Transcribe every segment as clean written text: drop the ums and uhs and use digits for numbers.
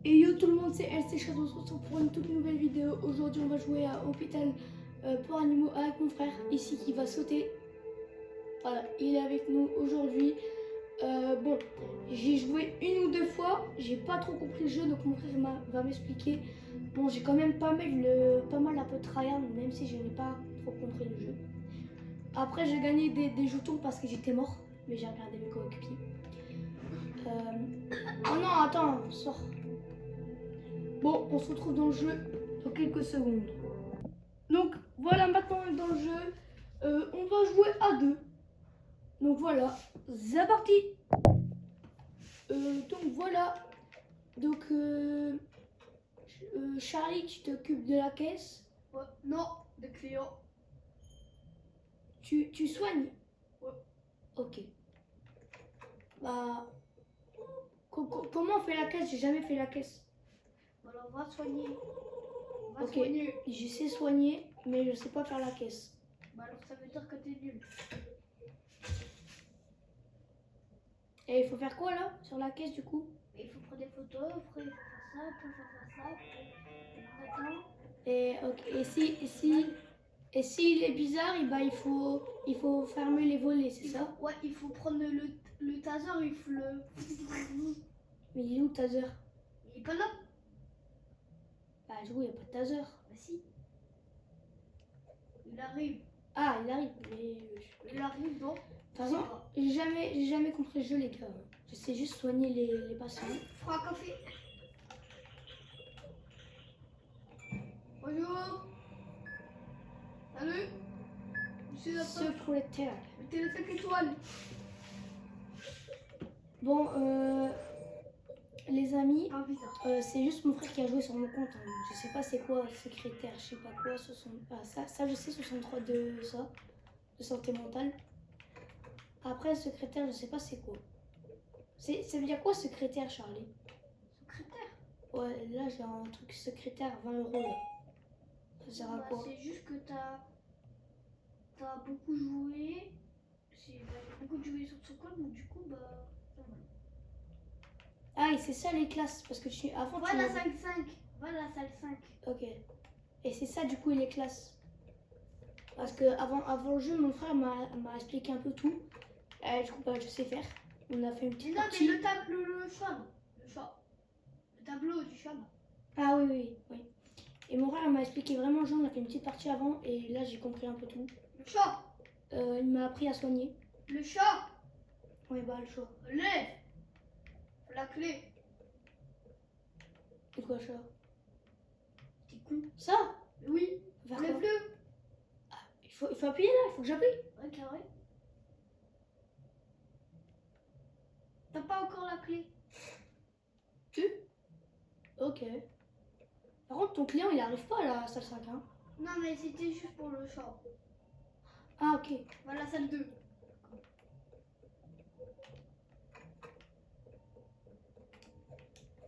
Et yo tout le monde, c'est LC Shadow, on se retrouve pour une toute nouvelle vidéo. Aujourd'hui on va jouer à Hôpital pour animaux avec mon frère ici qui va sauter. Voilà, il est avec nous aujourd'hui. Bon, j'ai joué une ou deux fois, j'ai pas trop compris le jeu donc mon frère va m'expliquer. Bon, j'ai quand même pas mal un peu tryhard même si je n'ai pas trop compris le jeu. Après j'ai gagné des jetons parce que j'étais mort, mais j'ai regardé mes coéquipiers. Oh non, attends, sors. Bon, on se retrouve dans le jeu dans quelques secondes. Donc voilà, maintenant on est dans le jeu. On va jouer à deux. Donc voilà, c'est parti. Donc voilà. Donc Charlie, tu t'occupes de la caisse. Ouais. Non, des clients. Tu soignes. Ouais. Ok. Bah, comment on fait la caisse? J'ai jamais fait la caisse. Alors on va soigner. On va Ok, soigner. je sais soigner, mais je sais pas faire la caisse. Bah alors ça veut dire que t'es nul. Et il faut faire quoi là sur la caisse du coup? Et il faut prendre des photos, après il faut faire ça, après il faut faire ça, après maintenant. Et, ok, et s'il est bizarre, il faut fermer les volets, c'est ça? Ouais, il faut prendre le taser, il faut le. Mais il est où taser? Il est pas là. Bah oui, il n'y a pas de taser. Bah si. Il arrive. Ah, il arrive, mais... Il arrive donc. De toute façon, j'ai jamais compris le jeu les gars. Je sais juste soigner les patients. Prends un café. Bonjour. Salut. Je suis la Secrétaire. T'es le 5 étoiles. Bon, les amis, Ah, bizarre. c'est juste mon frère qui a joué sur mon compte. Hein. Je sais pas c'est quoi, secrétaire, je sais pas quoi, 60... ah, ça je sais, 63 de ça, de santé mentale. Après, secrétaire, je sais pas c'est quoi. Ça veut dire quoi, secrétaire, Charlie? Secrétaire. Ouais, là j'ai un truc secrétaire, 20 € là. Ça sert à Bah, quoi? c'est juste que t'as beaucoup joué. J'ai beaucoup joué sur ce compte, donc du coup, bah. Ah, et c'est ça les classes, parce que avant Voilà tu... 5-5. Voilà salle 5. Ok. Et c'est ça du coup les classes. Parce que avant le jeu, mon frère m'a expliqué un peu tout. Du coup, bah, je sais faire. On a fait une petite Non, partie. mais le tableau, le chat. Le tableau du chat. Ah oui, oui, oui. Et mon frère m'a expliqué vraiment le jeu, on a fait une petite partie avant et là j'ai compris un peu tout. Le chat. Il m'a appris à soigner. Le chat. Oui, bah le choix. Lève. La clé. C'est quoi ça? T'es con. Ça? Oui. Faire quoi? Lève-le. Ah, il faut appuyer là, il faut que j'appuie. Ouais, carré. T'as pas encore la clé. Tu? Ok. Par contre, ton client il arrive pas à la salle 5. Hein. Non, mais c'était juste pour le chat. Ah, ok. Voilà salle 2.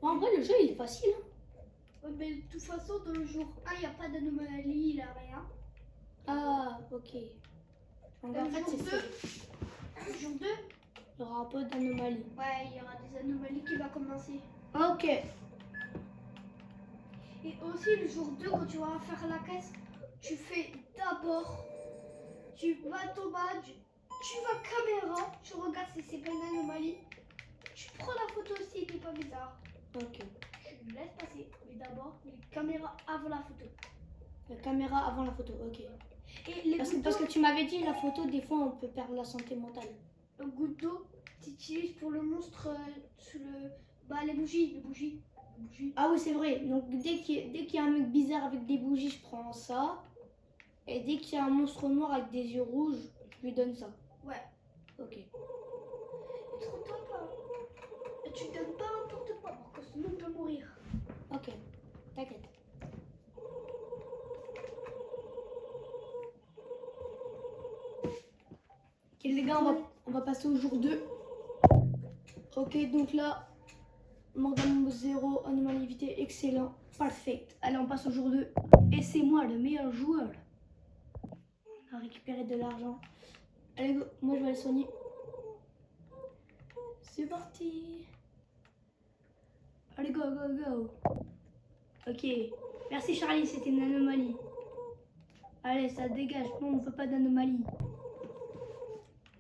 Bon, en vrai, le jeu il est facile. Hein. Ouais, mais de toute façon, dans le jour 1, il n'y a pas d'anomalie, il n'y a rien. Ah, ok. Donc, en Le fait, jour c'est 2, ça. le jour 2, Il y aura un peu d'anomalie. ouais, il y aura des anomalies qui vont commencer. Ok. Et aussi, le jour 2, quand tu vas faire la caisse, tu fais d'abord, tu vas tout bas, tu vas caméra, tu regardes si c'est pas une anomalie. Tu prends la photo si il n'est pas bizarre. Ok. Tu laisses passer, mais d'abord, les caméras avant la photo. La caméra avant la photo, ok. Et les Parce que tu m'avais dit la photo, des fois on peut perdre la santé mentale. le goutte d'eau, tu utilises pour le monstre sur le. Bah, les bougies, les bougies. Les bougies. Ah oui, c'est vrai. Donc dès qu'il y a un mec bizarre avec des bougies, je prends ça. Et dès qu'il y a un monstre noir avec des yeux rouges, je lui donne ça. Ouais. Ok. Et trop tôt pas. Et tu donnes pas n'importe quoi, parce que sinon tu peux mourir. Ok. T'inquiète. Ok les gars, on va passer au jour 2. Ok, donc là, Morgane 0, animalité excellent, parfait. Allez, on passe au jour 2. Et c'est moi le meilleur joueur. On a récupéré de l'argent. Allez, go, moi je vais aller soigner. C'est parti. Allez, go, go, go. Ok. Merci Charlie, c'était une anomalie. Allez, ça dégage. Non, on veut pas d'anomalie.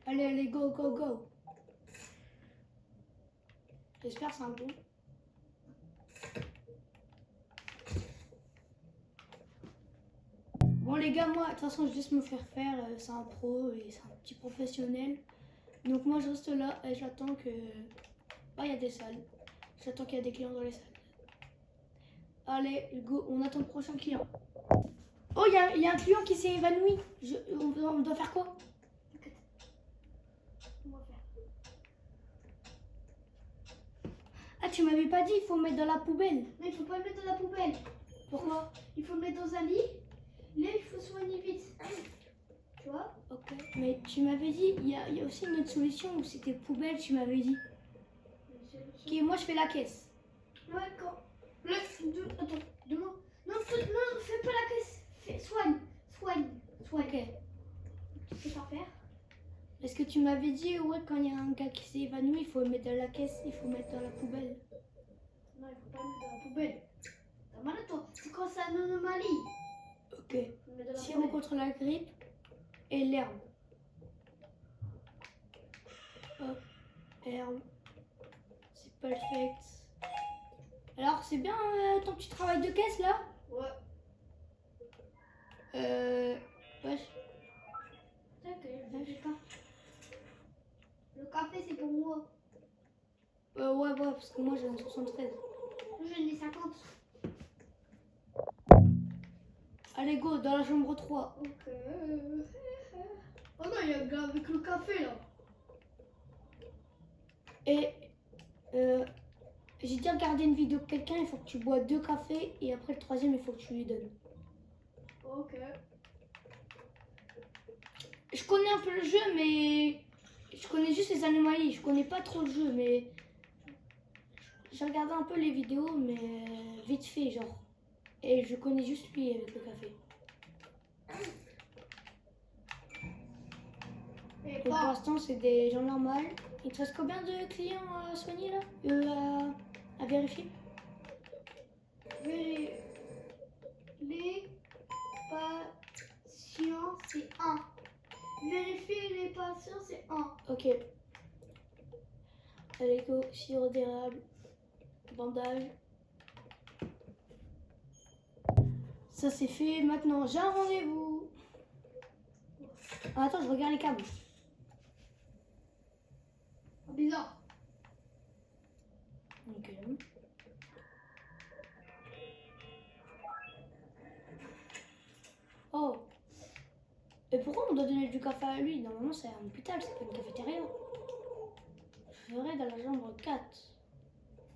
Allez, allez, go, go, go. J'espère que c'est un bon. Bon les gars, moi, de toute façon, je laisse me faire faire. C'est un pro et c'est un petit professionnel. Donc moi, je reste là et j'attends que... Ah, il y a des salles. J'attends qu'il y a des clients dans les salles. Allez, go, on attend le prochain client. Oh, il y a un client qui s'est évanoui. On doit faire quoi? On va faire. Ah, tu m'avais pas dit, il faut mettre dans la poubelle. Non, il faut pas le mettre dans la poubelle. Pourquoi? Il faut le mettre dans un lit. Là, il faut soigner vite. Tu vois? Ok. Mais tu m'avais dit, il y a aussi une autre solution où c'était poubelle, tu m'avais dit. Ok, moi je fais la caisse. Ouais, quand. Attends, demande. Non, fais pas la caisse. Soigne. Ok. Tu sais pas faire? Est-ce que tu m'avais dit, ouais, quand il y a un gars qui s'est évanoui, il faut le mettre dans la caisse, il faut mettre dans la poubelle. Non, il faut pas le mettre dans la poubelle. T'as mal à toi. C'est quand c'est une anomalie. Ok. Faut le mettre dans la Sirop poubelle. contre la grippe et l'herbe. Hop, herbe. C'est perfect. Alors, c'est bien ton petit travail de caisse là? Ouais. Wesh. Ok, je sais pas. Le café, c'est pour moi. Ouais, parce que moi j'ai un 73. J'en ai 50. Allez, go, dans la chambre 3. Ok. Oh non, il y a un gars avec le café là. Et j'ai déjà regardé une vidéo de quelqu'un, il faut que tu bois 2 cafés et après le troisième, il faut que tu lui donnes. Ok. Je connais un peu le jeu, mais je connais juste les anomalies. Je connais pas trop le jeu, mais j'ai regardé un peu les vidéos, mais vite fait, genre. Et je connais juste lui avec le café. Et Donc pour pas. l'instant, c'est des gens normaux. Il te reste combien de clients à soigner là? À vérifier? Les patients, c'est 1. Vérifier les patients, c'est 1. Ok. Allez, go, sirop d'érable, bandage. Ça c'est fait. Maintenant, j'ai un rendez-vous. Ah, attends, je regarde les câbles. Bizarre. Ok. Oh. Et pourquoi on doit donner du café à lui? Normalement, c'est un hôpital, c'est pas une cafétéria. Je ferai dans la chambre 4.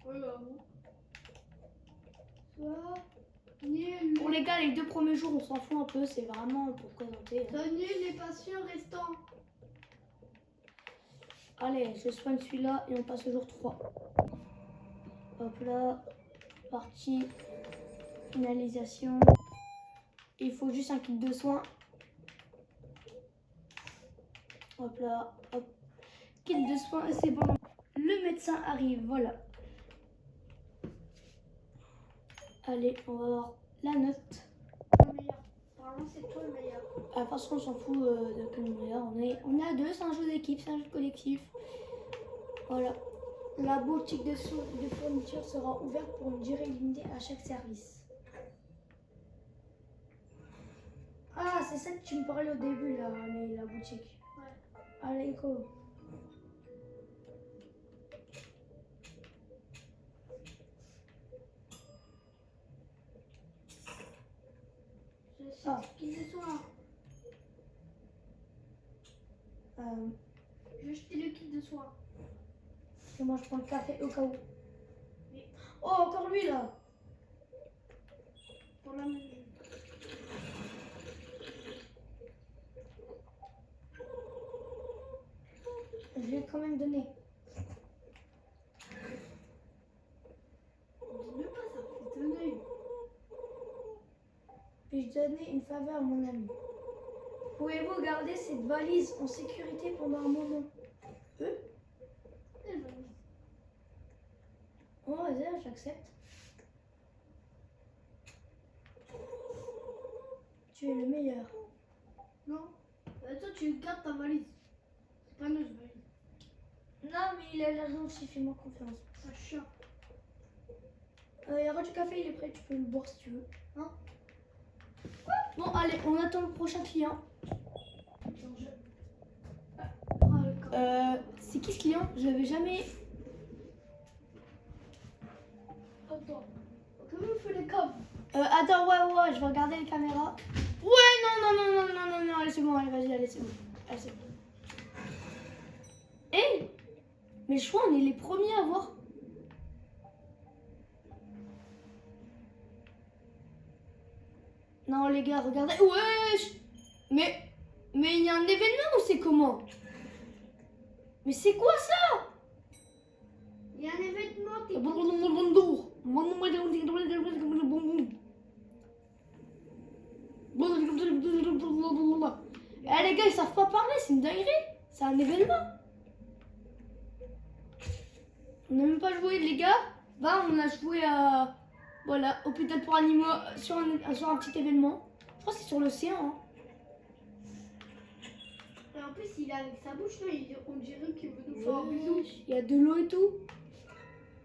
Oui, bah bon. Pour les gars, les 2 premiers jours, on s'en fout un peu. C'est vraiment pour présenter. Hein. Soignez les patients restants. Allez, je soigne celui-là et on passe au jour 3. Hop là. Partie. Finalisation. Il faut juste un kit de soins. Hop là. Hop. Kit de soins, c'est bon. Le médecin arrive, voilà. Allez, on va voir la note. Le meilleur. Apparemment, c'est toi le meilleur. Ah, de toute façon, on s'en fout de quel meilleur. On est à 2, c'est un jeu d'équipe, c'est un jeu collectif. Voilà. La boutique de fourniture sera ouverte pour une durée limitée à chaque service. Ah, c'est ça que tu me parlais au début, là, la boutique. Ouais. Allez, go. Je sais Ah. qui ce soir. Je vais jeter le kit de soins. Et moi, je prends le café au cas où. Mais- Oh, encore lui, là. Pour la même. Je lui ai quand même donné. On dit même pas ça. C'est un œil. Puis-je donner une faveur à mon ami? Pouvez-vous garder cette valise en sécurité pendant un moment? Elle va nous- Oh, vas-y, j'accepte. Tu es le meilleur. Non. Toi, tu gardes ta valise. C'est pas notre valise. Non, mais il a l'air gentil, fais-moi confiance. Ça chiant. Il y aura du café, il est prêt, tu peux le boire si tu veux. Hein? Bon, allez, on attend le prochain client. C'est qui ce client? Je l'avais jamais. Attends. Comment on fait les câbles? Attends, ouais, je vais regarder les caméras. Ouais, non, allez, c'est bon, allez, vas-y, allez, c'est bon. Allez, c'est bon. Hé! Mais je crois on est les premiers à voir. Non, les gars, regardez. Wesh! Mais il y a un événement ou c'est comment? Mais c'est quoi ça? Il y a un événement. T'es Eh les gars, ils savent pas parler, c'est une dinguerie. C'est un événement. On n'a même pas joué, les gars. Bah, on a joué à. Voilà, hôpital pour animaux sur un petit événement. Je crois que c'est sur l'océan. Hein. Et en plus, il est avec sa bouche, là, on dirait qu'il veut nous faire un bisou. Il y a de l'eau et tout.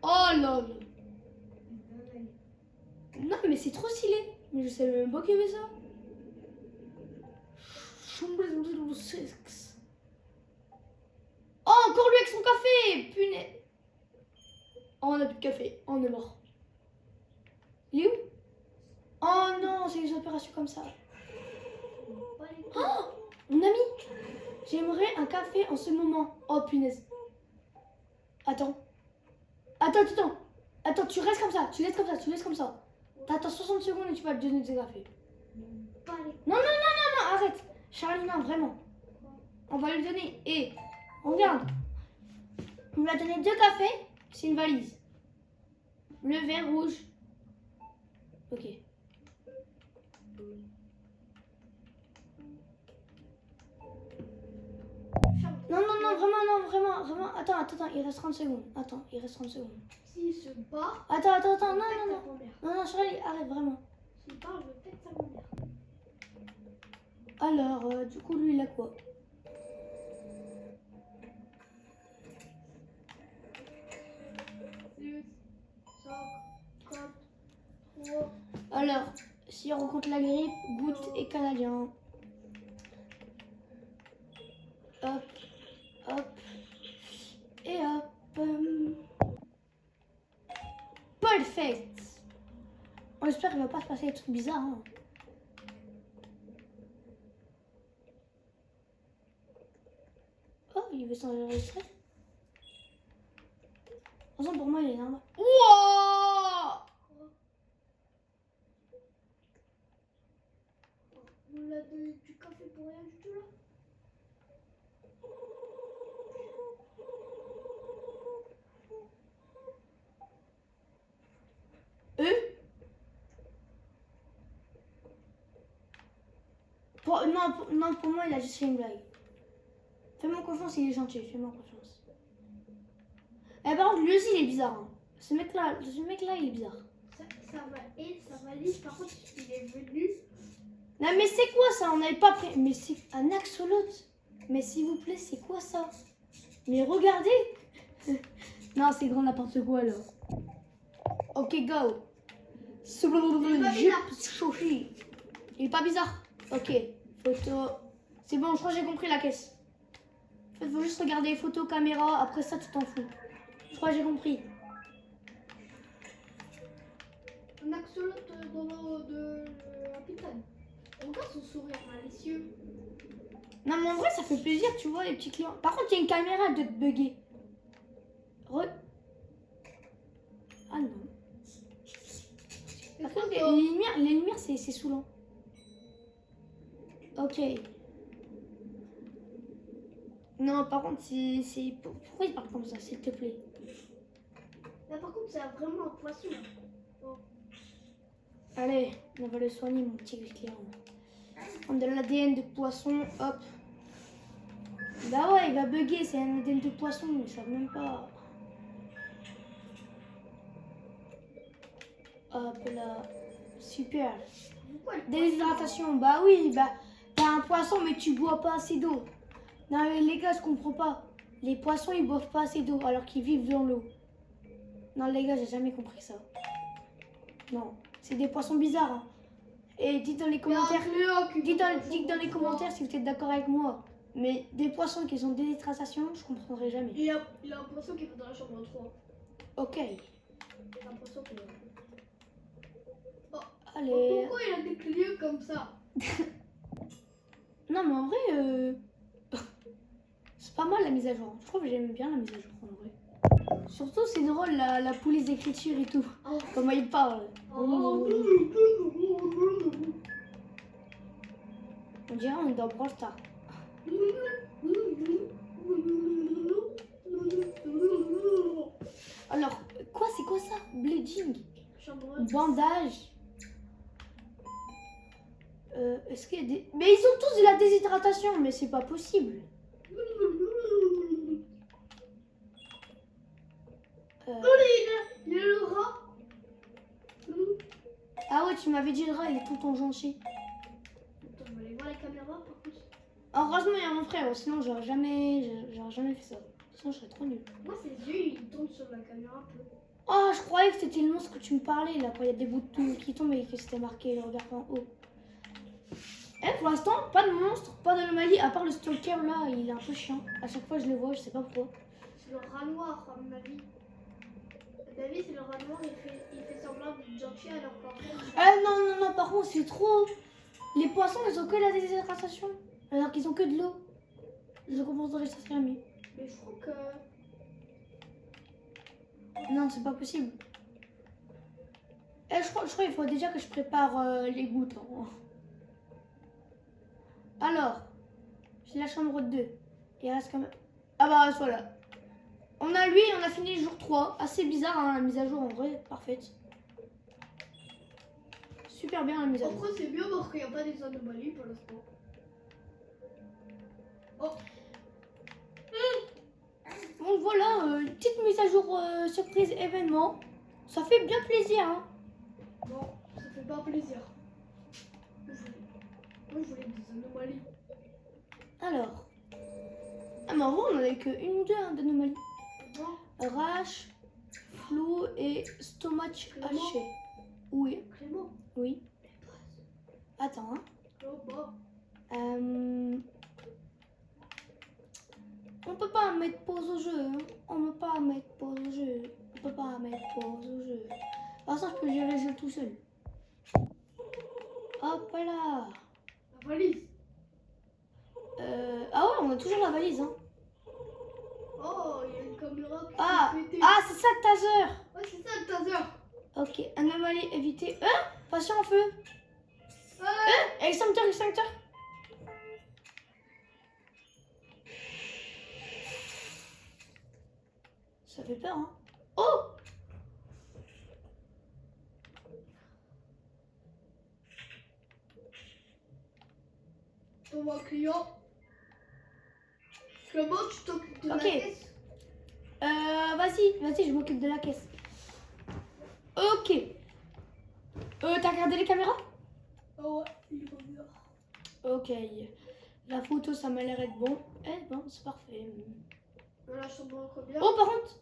Oh là là. Non, mais c'est trop stylé. Mais je savais même pas qu'il y avait ça. Oh, encore lui avec son café. Punaise. Oh, on a plus de café. Oh, on est mort. Il est où? Oh non, c'est les opérations comme ça. Oh, mon ami. J'aimerais un café en ce moment. Oh, punaise. Attends, tu restes comme ça. Tu laisses comme ça. T'attends 60 secondes et tu vas te donner des cafés. Non, arrête. Charlie, non, vraiment. On va lui donner. Et regarde. On lui a donné 2 cafés. C'est une valise. Le vert rouge. Ok. Non, vraiment. Attends, il reste 30 secondes. S'il se bat. Attends, non, Charlie, arrête vraiment. S'il parle, je pète sa mère. Alors, du coup, lui, il a quoi? Alors, si on rencontre la grippe, goutte et canadien. Hop. Et hop. Perfect. On espère qu'il va pas se passer des trucs bizarres. Hein. Oh, il veut s'enregistrer. De toute façon, pour moi, il est normal. Wouah! On a donné du café pour rien du tout là. Non, pour moi, il a juste fait une blague. Fais-moi confiance, il est gentil, fais-moi confiance. Eh, par contre, lui aussi, il est bizarre. Hein. Ce mec-là, il est bizarre. Ça valise, par contre, il est venu. Non, mais c'est quoi ça? On n'avait pas pris. Mais c'est un axolote. Mais s'il vous plaît, c'est quoi ça? Mais regardez. Non, c'est grand n'importe quoi là. Ok, go. Il est pas bizarre. Ok, photo. C'est bon, je crois que j'ai compris la caisse. En fait, faut juste regarder les photos, caméra. Après ça, tu t'en fous. Je crois que j'ai compris. Un axolote dans l'eau de l'hôpital. Regarde son sourire malicieux. Non, mais en vrai, ça fait plaisir, tu vois, les petits clients. Par contre, il y a une caméra de te bugger. Ah non. Par contre, les lumières, c'est saoulant. Ok. Non, par contre, c'est... Pourquoi il parle comme ça, s'il te plaît? Là, par contre, c'est vraiment un poisson. Oh. Allez, on va le soigner, mon petit client. On a de l'ADN de poisson, hop. Bah ouais, il va bugger, c'est un ADN de poisson, ils savent même pas. Hop là. Super. Pourquoi le Déshydratation. Bah oui, bah t'as un poisson mais tu bois pas assez d'eau. Non mais les gars, je comprends pas. Les poissons ils boivent pas assez d'eau alors qu'ils vivent dans l'eau. Non les gars, j'ai jamais compris ça. Non, c'est des poissons bizarres. Hein. Et dites dans les commentaires, dites dans les commentaires si vous êtes d'accord avec moi. Mais des poissons qui ont déshydratation, je comprendrai jamais. Il a un poisson qui est dans la chambre 3. Ok. Il a un poisson qui est là. Allez. Pourquoi il a des clés comme ça? Non mais en vrai, c'est pas mal la mise à jour. Je trouve que j'aime bien la mise à jour en vrai. Surtout c'est drôle la police d'écriture et tout. Oh. Comment il parle. Oh. On dirait on est dans Brawl Stars. Alors, quoi, c'est quoi ça? Bleeding. Bandage. Est-ce qu'il y a des... Mais ils ont tous de la déshydratation, mais c'est pas possible. Il y a le rat. Ah ouais, tu m'avais dit le rat, il est tout en gentil. Attends, on va aller voir la caméra par contre. Heureusement, il y a mon frère, sinon j'aurais jamais fait ça. Sinon, je serais trop nul. Moi, ses yeux, ils tombent sur la caméra un peu. Oh, je croyais que c'était le monstre que tu me parlais, là, quand il y a des bouts de tout qui tombent et que c'était marqué le regard en haut. Eh, pour l'instant, pas de monstre, pas d'anomalie, à part le stalker, là, il est un peu chiant. À chaque fois, je le vois, je sais pas pourquoi. C'est le rat noir, à mon avis. David, c'est le rat noir, il fait semblant de gentil alors qu'en fait... Non, par contre, c'est trop... Les poissons, ils ont que la déshydratation, alors qu'ils ont que de l'eau. Je comprendrais ça serait mieux. Mais je crois que... Non, c'est pas possible. Je crois qu'il faut déjà que je prépare les gouttes. Hein. Alors, j'ai la chambre 2. Il reste quand même... Ah bah voilà. On a fini le jour 3. Assez bizarre hein, la mise à jour en vrai, parfaite. Super bien la mise à jour. Après, c'est bien parce qu'il n'y a pas des anomalies pour l'instant. Oh, Donc voilà, une petite mise à jour surprise événement. Ça fait bien plaisir. Hein. non, ça fait pas plaisir. Moi, je voulais des anomalies. Alors. Ah mais en vrai, on en avait que une ou deux hein, d'anomalies. Non, Rache, flou et stomac Clément. haché. Oui, Clément. oui. Attends, hein. Oh, bah. On peut pas mettre pause au jeu. Hein. On peut pas mettre pause au jeu. On peut pas mettre pause au jeu. Par ça, je peux gérer le jeu tout seul. Hop là. La valise. Ah ouais, on a toujours la valise. Hein. Oh, il y a une caméra qui Ah, s'est pétée. c'est ça le taser. Ouais, c'est ça le taser. Ok, anomalie évitée. Patient en feu. Ouais. Extincteur. Ça fait peur, hein. Oh! On va client. Clément, tu t'occupes de Ok. la caisse. Vas-y, je m'occupe de la caisse. Ok. T'as regardé les caméras? Oh ouais, il va bien. Ok. La photo, ça m'a l'air d'être bon. Bon, c'est parfait. Dans la chambre combien? Oh, par contre.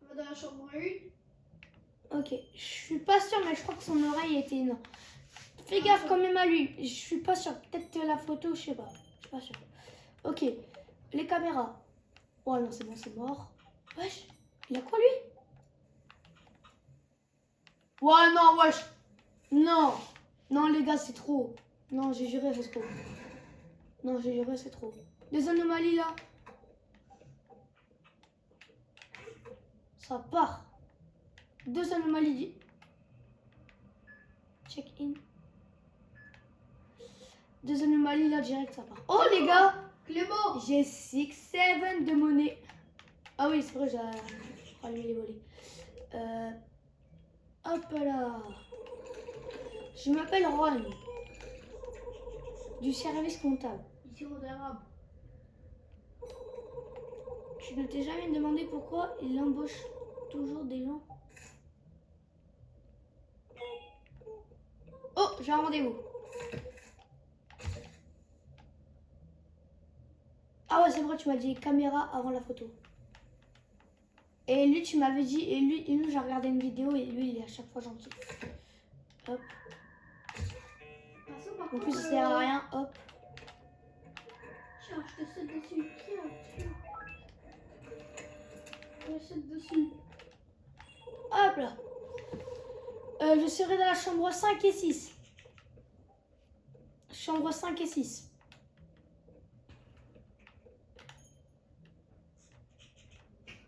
On va dans la chambre 1. Ok. Je suis pas sûre, mais je crois que son oreille était... Non. Fais gaffe quand même à lui. Je suis pas sûre. Peut-être que la photo, je sais pas. Je suis pas sûre. Ok. Les caméras. Oh non, c'est bon, c'est mort. Wesh. Il a quoi, lui? Ouais, non, wesh. Non, les gars, c'est trop. Non, j'ai juré, c'est trop. Non, j'ai juré, c'est trop. Des anomalies, là. Ça part. 2 anomalies. Check-in. 2 anomalies, là, direct, ça part. Oh, les gars. Clément. J'ai 6-7 de monnaie. Ah oui, c'est vrai, j'ai rallumé les volets. Hop là. Je m'appelle Ron. Du service comptable. Ici, on arabe. Tu ne t'es jamais demandé pourquoi il embauche toujours des gens? j'ai un rendez-vous. Ah ouais, c'est vrai, tu m'as dit caméra avant la photo. Et lui, tu m'avais dit, et lui, j'ai regardé une vidéo et lui, il est à chaque fois gentil. Hop. En plus, ça sert à rien, hop. Tiens, je te saute dessus. Tiens. Je te saute dessus. Hop là. Je serai dans la chambre 5 et 6. Chambre 5 et 6.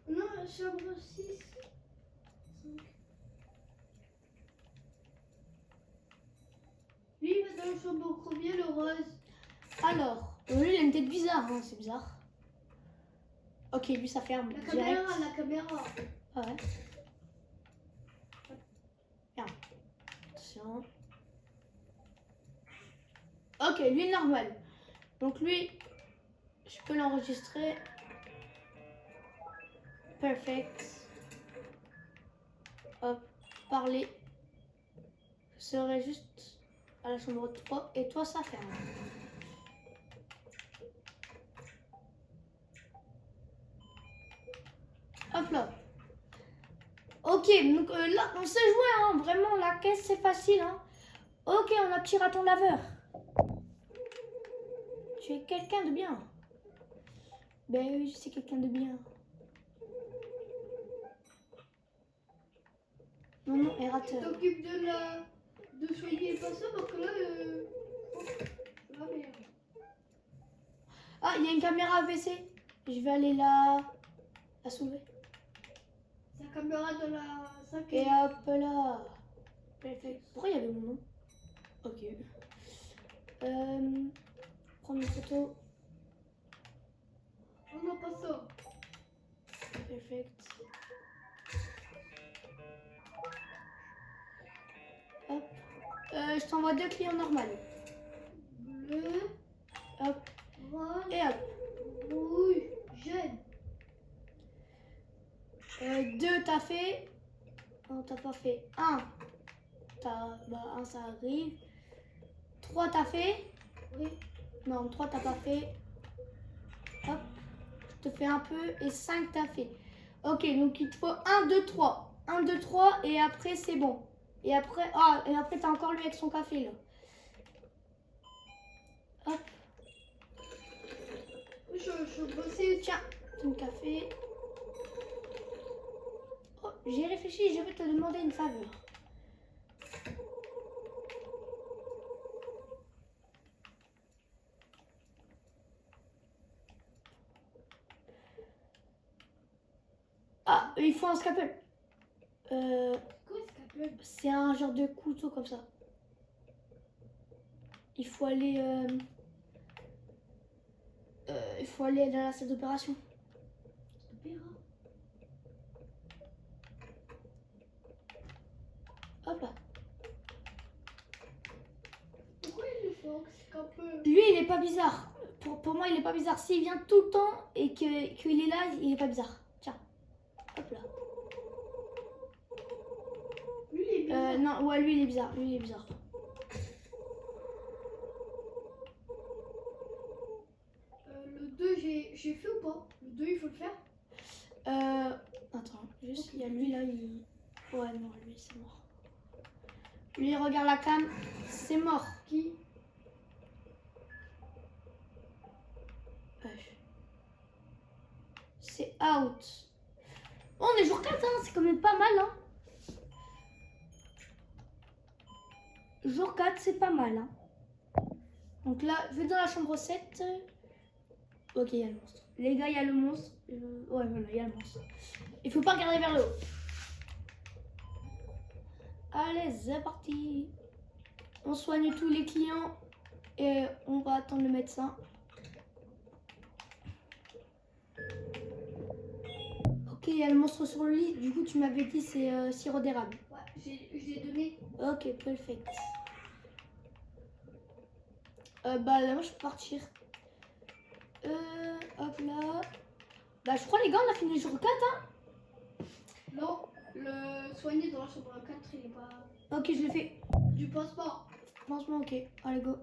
Non, chambre 6. Lui, il va dans la chambre combien, le rose? Alors, lui, il a une tête bizarre, hein, c'est bizarre. Ok, lui, ça ferme. La direct. caméra, la caméra. Ah ouais. Ferme. Attention. Ok, lui, normal. Donc, lui, je peux l'enregistrer. Perfect. Hop, parler. Je serai juste à la chambre 3 et toi, ça ferme. Hop là. Ok, donc là, on sait jouer, hein. Vraiment, la caisse, c'est facile, hein. Ok, on a petit raton laveur. Tu es quelqu'un de bien. Ben oui, je suis quelqu'un de bien. Non, non, Tu errateur. t'occupes de soigner les patients parce que là, la merde. Ah, il y a une caméra AVC. Je vais aller la soulever. C'est la caméra de la 5 Et hop là. Perfect. Pourquoi il y avait mon nom? Ok. Prendre une photo. On n'a pas ça. Perfect. Hop. Je t'envoie 2 clients normaux. Bleu, Hop. rouge, Et hop. rouge, jaune. 2 t'as fait. Non, t'as pas fait. 1. Bah 1 ça arrive. 3 t'as fait. Oui. Non, 3 t'as pas fait. Hop. Je te fais un peu. Et 5 t'as fait. Ok, donc il te faut 1, 2, 3. 1, 2, 3 et après c'est bon. Et après, t'as encore lui avec son café là. Hop. Je bossais. Tiens, ton café. Oh, j'ai réfléchi, je vais te demander une faveur. Ah, il faut un scalpel. Quoi ce qu'appelle? C'est un genre de couteau comme ça. Il faut aller dans la salle d'opération. Opéra. Hop là. Pourquoi il est fort? C'est qu'un peu. Lui, il est pas bizarre. Pour moi, il est pas bizarre. S'il vient tout le temps et qu'il est là, il est pas bizarre. Tiens. Hop là. Lui, il est bizarre. Non, ouais, lui, il est bizarre. Lui, il est bizarre. Le 2, j'ai fait ou pas? Le 2, il faut le faire? Attends, juste, il y a lui là, il... Ouais, non, lui, c'est mort. Lui, il regarde la cam, c'est mort. Qui? C'est out. Oh, on est jour 4, hein, c'est quand même pas mal, hein. Jour 4, c'est pas mal, hein. Donc là, je vais dans la chambre 7. Ok, il y a le monstre. Les gars, il y a le monstre. Ouais, voilà, il y a le monstre. Il faut pas regarder vers le haut. Allez, c'est parti. On soigne tous les clients et on va attendre le médecin. Ok, il y a le monstre sur le lit. Du coup, tu m'avais dit c'est sirop d'érable. Ouais, je l'ai donné. Ok, perfect. Bah là, moi, je peux partir. Hop là. Bah, je crois, les gars, on a fini le jour 4, hein. Non, le soigner dans la chambre 4, il est pas. Ok, je le fais. Du passe pas. Lancement, ok. Allez, go.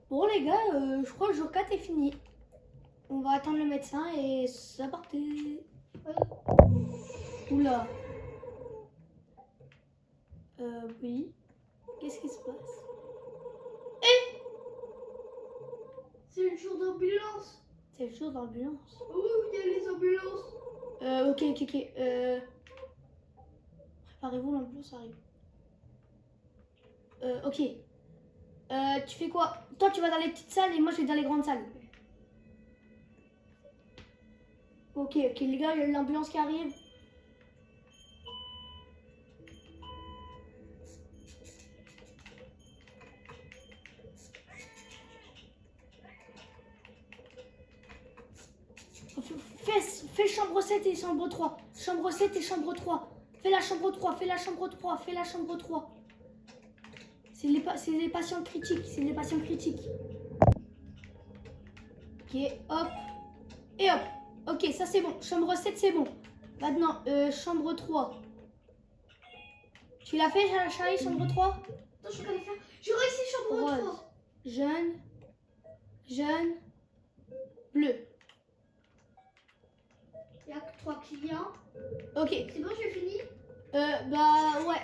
Bon, les gars, je crois que le jour 4 est fini. On va attendre le médecin et ça partait. Oula. Oui. Qu'est-ce qui se passe? C'est le jour d'ambulance. C'est le jour d'ambulance. Oh, il y a les ambulances. Ok. Préparez-vous, l'ambulance arrive. Ok. Tu fais quoi? Toi, tu vas dans les petites salles et moi, je vais dans les grandes salles. Ok, les gars, il y a l'ambulance qui arrive. Fais chambre 7 et chambre 3. Chambre 7 et chambre 3. Fais la chambre 3, fais la chambre 3, fais la chambre 3. C'est les patients critiques, c'est les patients critiques. Ok, hop. Et hop. Ok, ça c'est bon. Chambre 7, c'est bon. Maintenant, chambre 3. Tu l'as fait, Charlie, chambre 3? Attends, je vais aller faire. Je réussis chambre Rose. 3. Jaune, bleu. Il y a que 3 clients. Ok. C'est bon, j'ai fini. Bah ouais.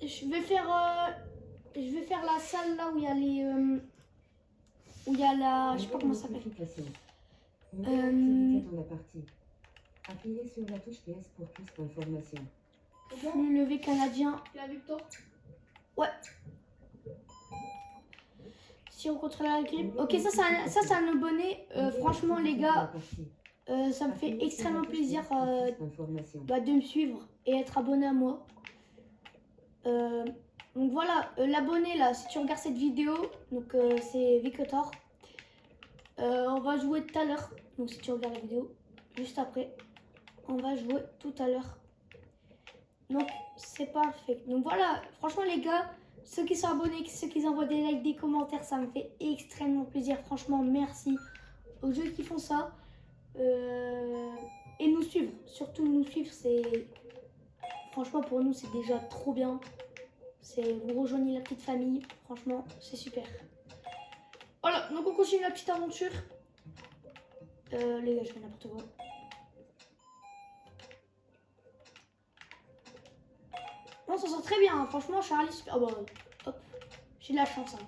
Je vais faire la salle là où il y a les où il y a la, je sais pas comment ça s'appelle. Dans la partie. Appuyez sur la touche PS pour plus d'informations. C'est bon. Le levé canadien. La victoire. Ouais. Si on contrôle la grippe. Ok, ça c'est un abonné. Franchement les gars, ça me fait extrêmement plaisir de me suivre et être abonné à moi. Donc voilà, l'abonné là, si tu regardes cette vidéo, donc c'est Victor. On va jouer tout à l'heure. Donc si tu regardes la vidéo, juste après, on va jouer tout à l'heure. Donc c'est parfait. Donc voilà, franchement les gars, ceux qui sont abonnés, ceux qui envoient des likes, des commentaires, ça me fait extrêmement plaisir. Franchement, merci aux jeux qui font ça. Et nous suivre, surtout nous suivre, c'est... Franchement pour nous c'est déjà trop bien. Vous rejoignez la petite famille, franchement c'est super. Voilà, donc on continue la petite aventure. Les gars, je fais n'importe quoi. Non, ça sent très bien, hein. Franchement, Charlie, super. Oh, bah, hop, j'ai de la chance. Hein.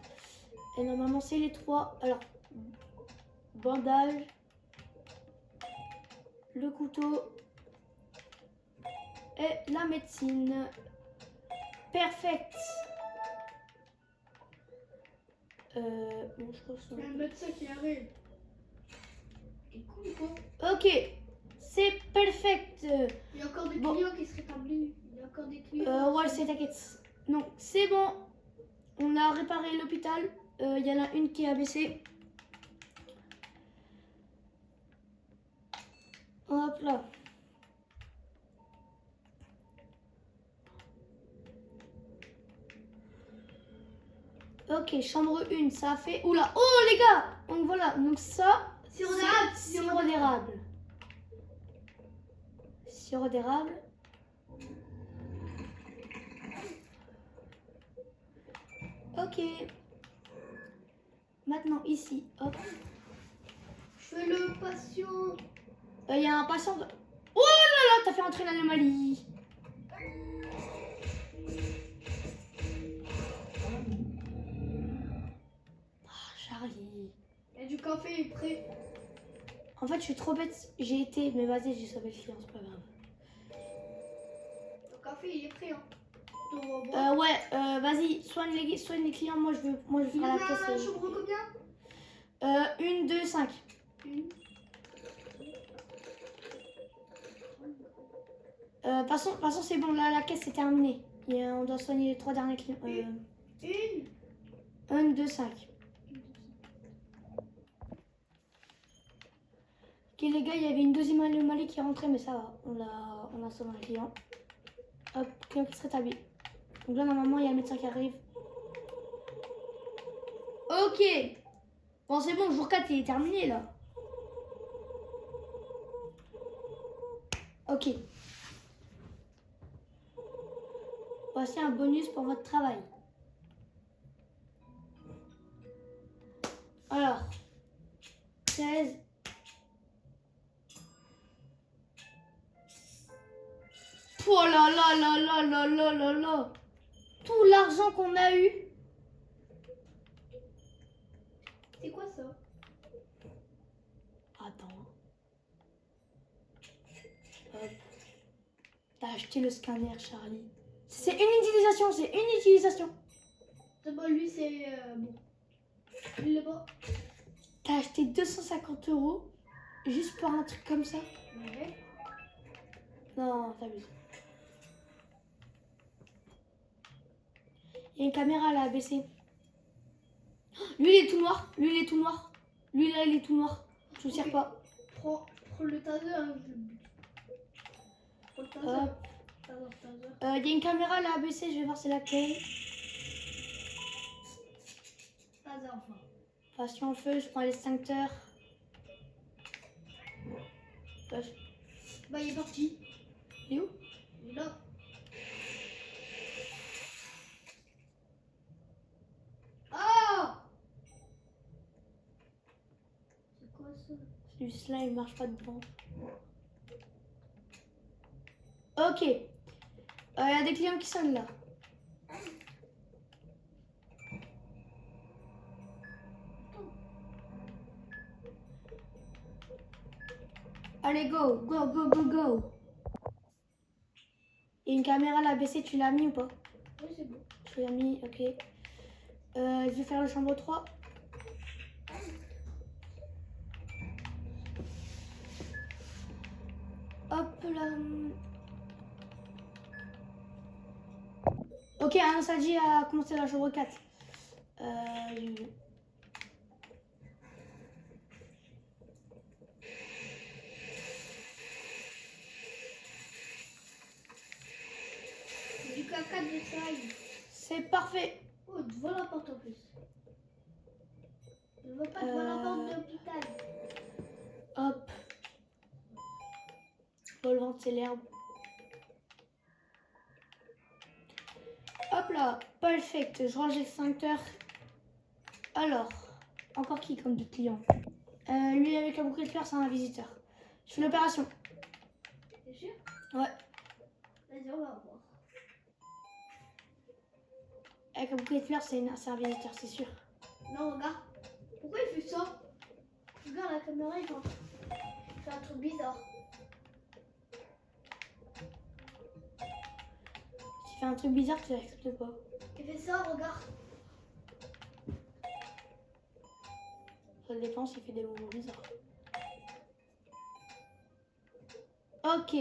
Et normalement, c'est les 3. Alors, bandage, le couteau et la médecine. Perfect. Bon, je crois que Il y a un médecin qui arrive. C'est cool quoi. Ok, c'est perfect. Il y a encore des clients qui se rétablissent. Il y a encore des clients. Ouais, c'est t'inquiète. Donc, c'est bon. On a réparé l'hôpital. Il y en a une qui a baissé. Hop là. Ok, chambre 1, ça a fait... Oula, oh les gars. Donc voilà, donc ça... Sirop d'érable. Sirop d'érable. Sirop d'érable. Ok. Maintenant, ici, hop. Je fais le patient. Il y a un patient de... Oh là là, t'as fait entrer l'anomalie. Charlie. Il y a du café prêt. En fait, je suis trop bête. J'ai été... Mais vas-y, j'ai sauvé le client, c'est pas grave. Le café, il est prêt. Hein. Ouais, vas-y, soigne les clients. Moi, je veux Il y faire en la a caisse. chambre combien? 1, 2, 5. Une. De toute façon, c'est bon. Là, la caisse, c'est terminé. On doit soigner les 3 derniers clients. Une. 1, 2, 5. Ok les gars, il y avait une deuxième anomalie qui est rentrée, mais ça va, on a sauvé un client. Hop, client qui se rétablit. Donc là normalement il y a le médecin qui arrive. Ok. Bon c'est bon, jour 4 il est terminé là. Ok. Voici un bonus pour votre travail. Alors, 16. Oh là là là là là là là là. Tout l'argent qu'on a eu. C'est quoi ça? Attends. Hop. T'as acheté le scanner, Charlie. C'est une utilisation, c'est une utilisation. C'est bon, lui, c'est bon. Il est bon. T'as acheté 250 € juste pour un truc comme ça? Ouais. Non, t'abuses. Il y a une caméra là, baissée. Lui, il est tout noir. Lui, il est tout noir. Lui, là, il est tout noir. Je ne sers pas. Prends le taser, hein, je le bute. Prends le taser. Hop. Taser. Il y a une caméra là, baissée. Je vais voir c'est laquelle. Taser, enfin. Passion feu, je prends l'extincteur. Bah, il est parti. Il est où? Il est là. Ah! C'est quoi ça? Celui-là, il marche pas dedans. Ok. Il y a des clients qui sonnent là. Allez, go, go, go, go, go. Il y a une caméra là baissée, tu l'as mis ou pas? Oui, c'est bon. Tu l'as mis, ok. Je vais faire le chambre 3. Hop là. Ok, Anastasie a commencé la chambre 4. Du caca de saille. C'est parfait. Oh, devant la porte en plus. Je veux pas devant la porte de l'hôpital. Hop. Dans le ventre, c'est l'herbe. Hop là, perfect. Je range l'extincteur. Alors, encore qui comme de client? Lui avec la boucle de fleurs, c'est un visiteur. Je fais l'opération. C'est sûr? Ouais. Vas-y, on va voir. Avec la boucle de fleurs, c'est un visiteur, c'est sûr. Non, regarde. Pourquoi il fait ça? Regarde la caméra, il fait un truc bizarre. Tu fais un truc bizarre, tu l'acceptes pas. Il fait ça, regarde. Ça dépend s'il fait des mouvements bizarres. Ok.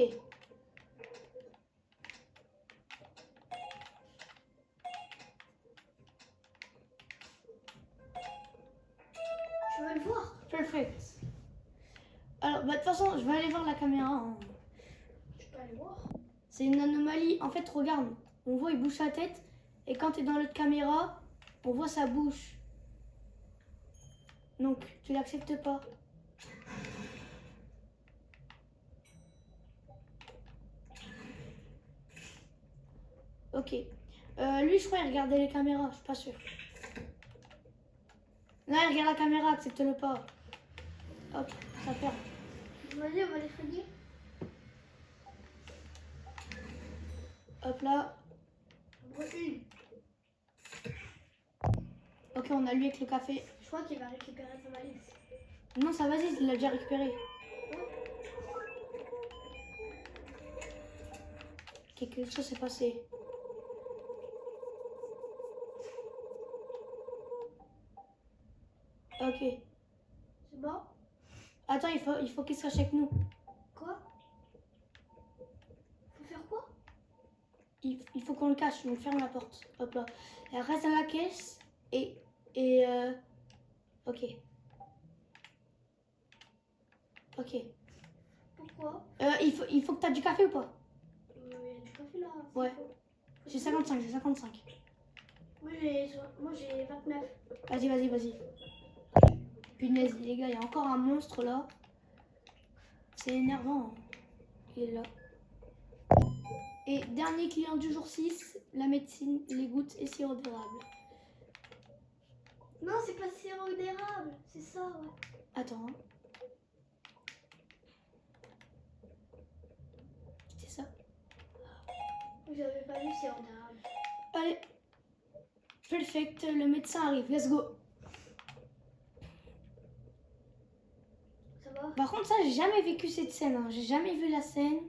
Je veux le voir. Perfect. Alors, bah, de toute façon, je vais aller voir la caméra. Hein. Je peux aller voir. C'est une anomalie. En fait, regarde. On voit, il bouge sa tête. Et quand tu es dans l'autre caméra, on voit sa bouche. Donc, tu l'acceptes pas. Ok. Lui, je crois, il regardait les caméras. Je suis pas sûre. Là, il regarde la caméra. Accepte-le pas. Hop, ça ferme. Vas-y, on va les soigner. Hop là. Une. Ok, on a lui avec le café. Je crois qu'il va récupérer sa valise. Non, ça vas-y, il l'a déjà récupéré. Quelque chose s'est passé. Ok. C'est bon? Attends, il faut qu'il se cache avec nous. Quoi? Faut faire quoi? Il faut qu'on le cache, donc ferme la porte. Hop là. Elle reste dans la caisse et ok. Ok. Pourquoi? Il faut que tu aies du café ou pas? Il y a du café là. c'est Ouais. quoi? J'ai 55, j'ai 55. Moi j'ai 29. Vas-y, vas-y, vas-y. Punaise, les gars, il y a encore un monstre là. C'est énervant. Hein. Il est là. Et dernier client du jour 6, la médecine, les gouttes et sirop d'érable. Non, c'est pas sirop d'érable. C'est ça, ouais. Attends. Hein. C'est ça. J'avais pas vu sirop d'érable. Allez. Perfect. Le médecin arrive. Let's go. Ça va? Par contre, ça, j'ai jamais vécu cette scène. Hein. J'ai jamais vu la scène.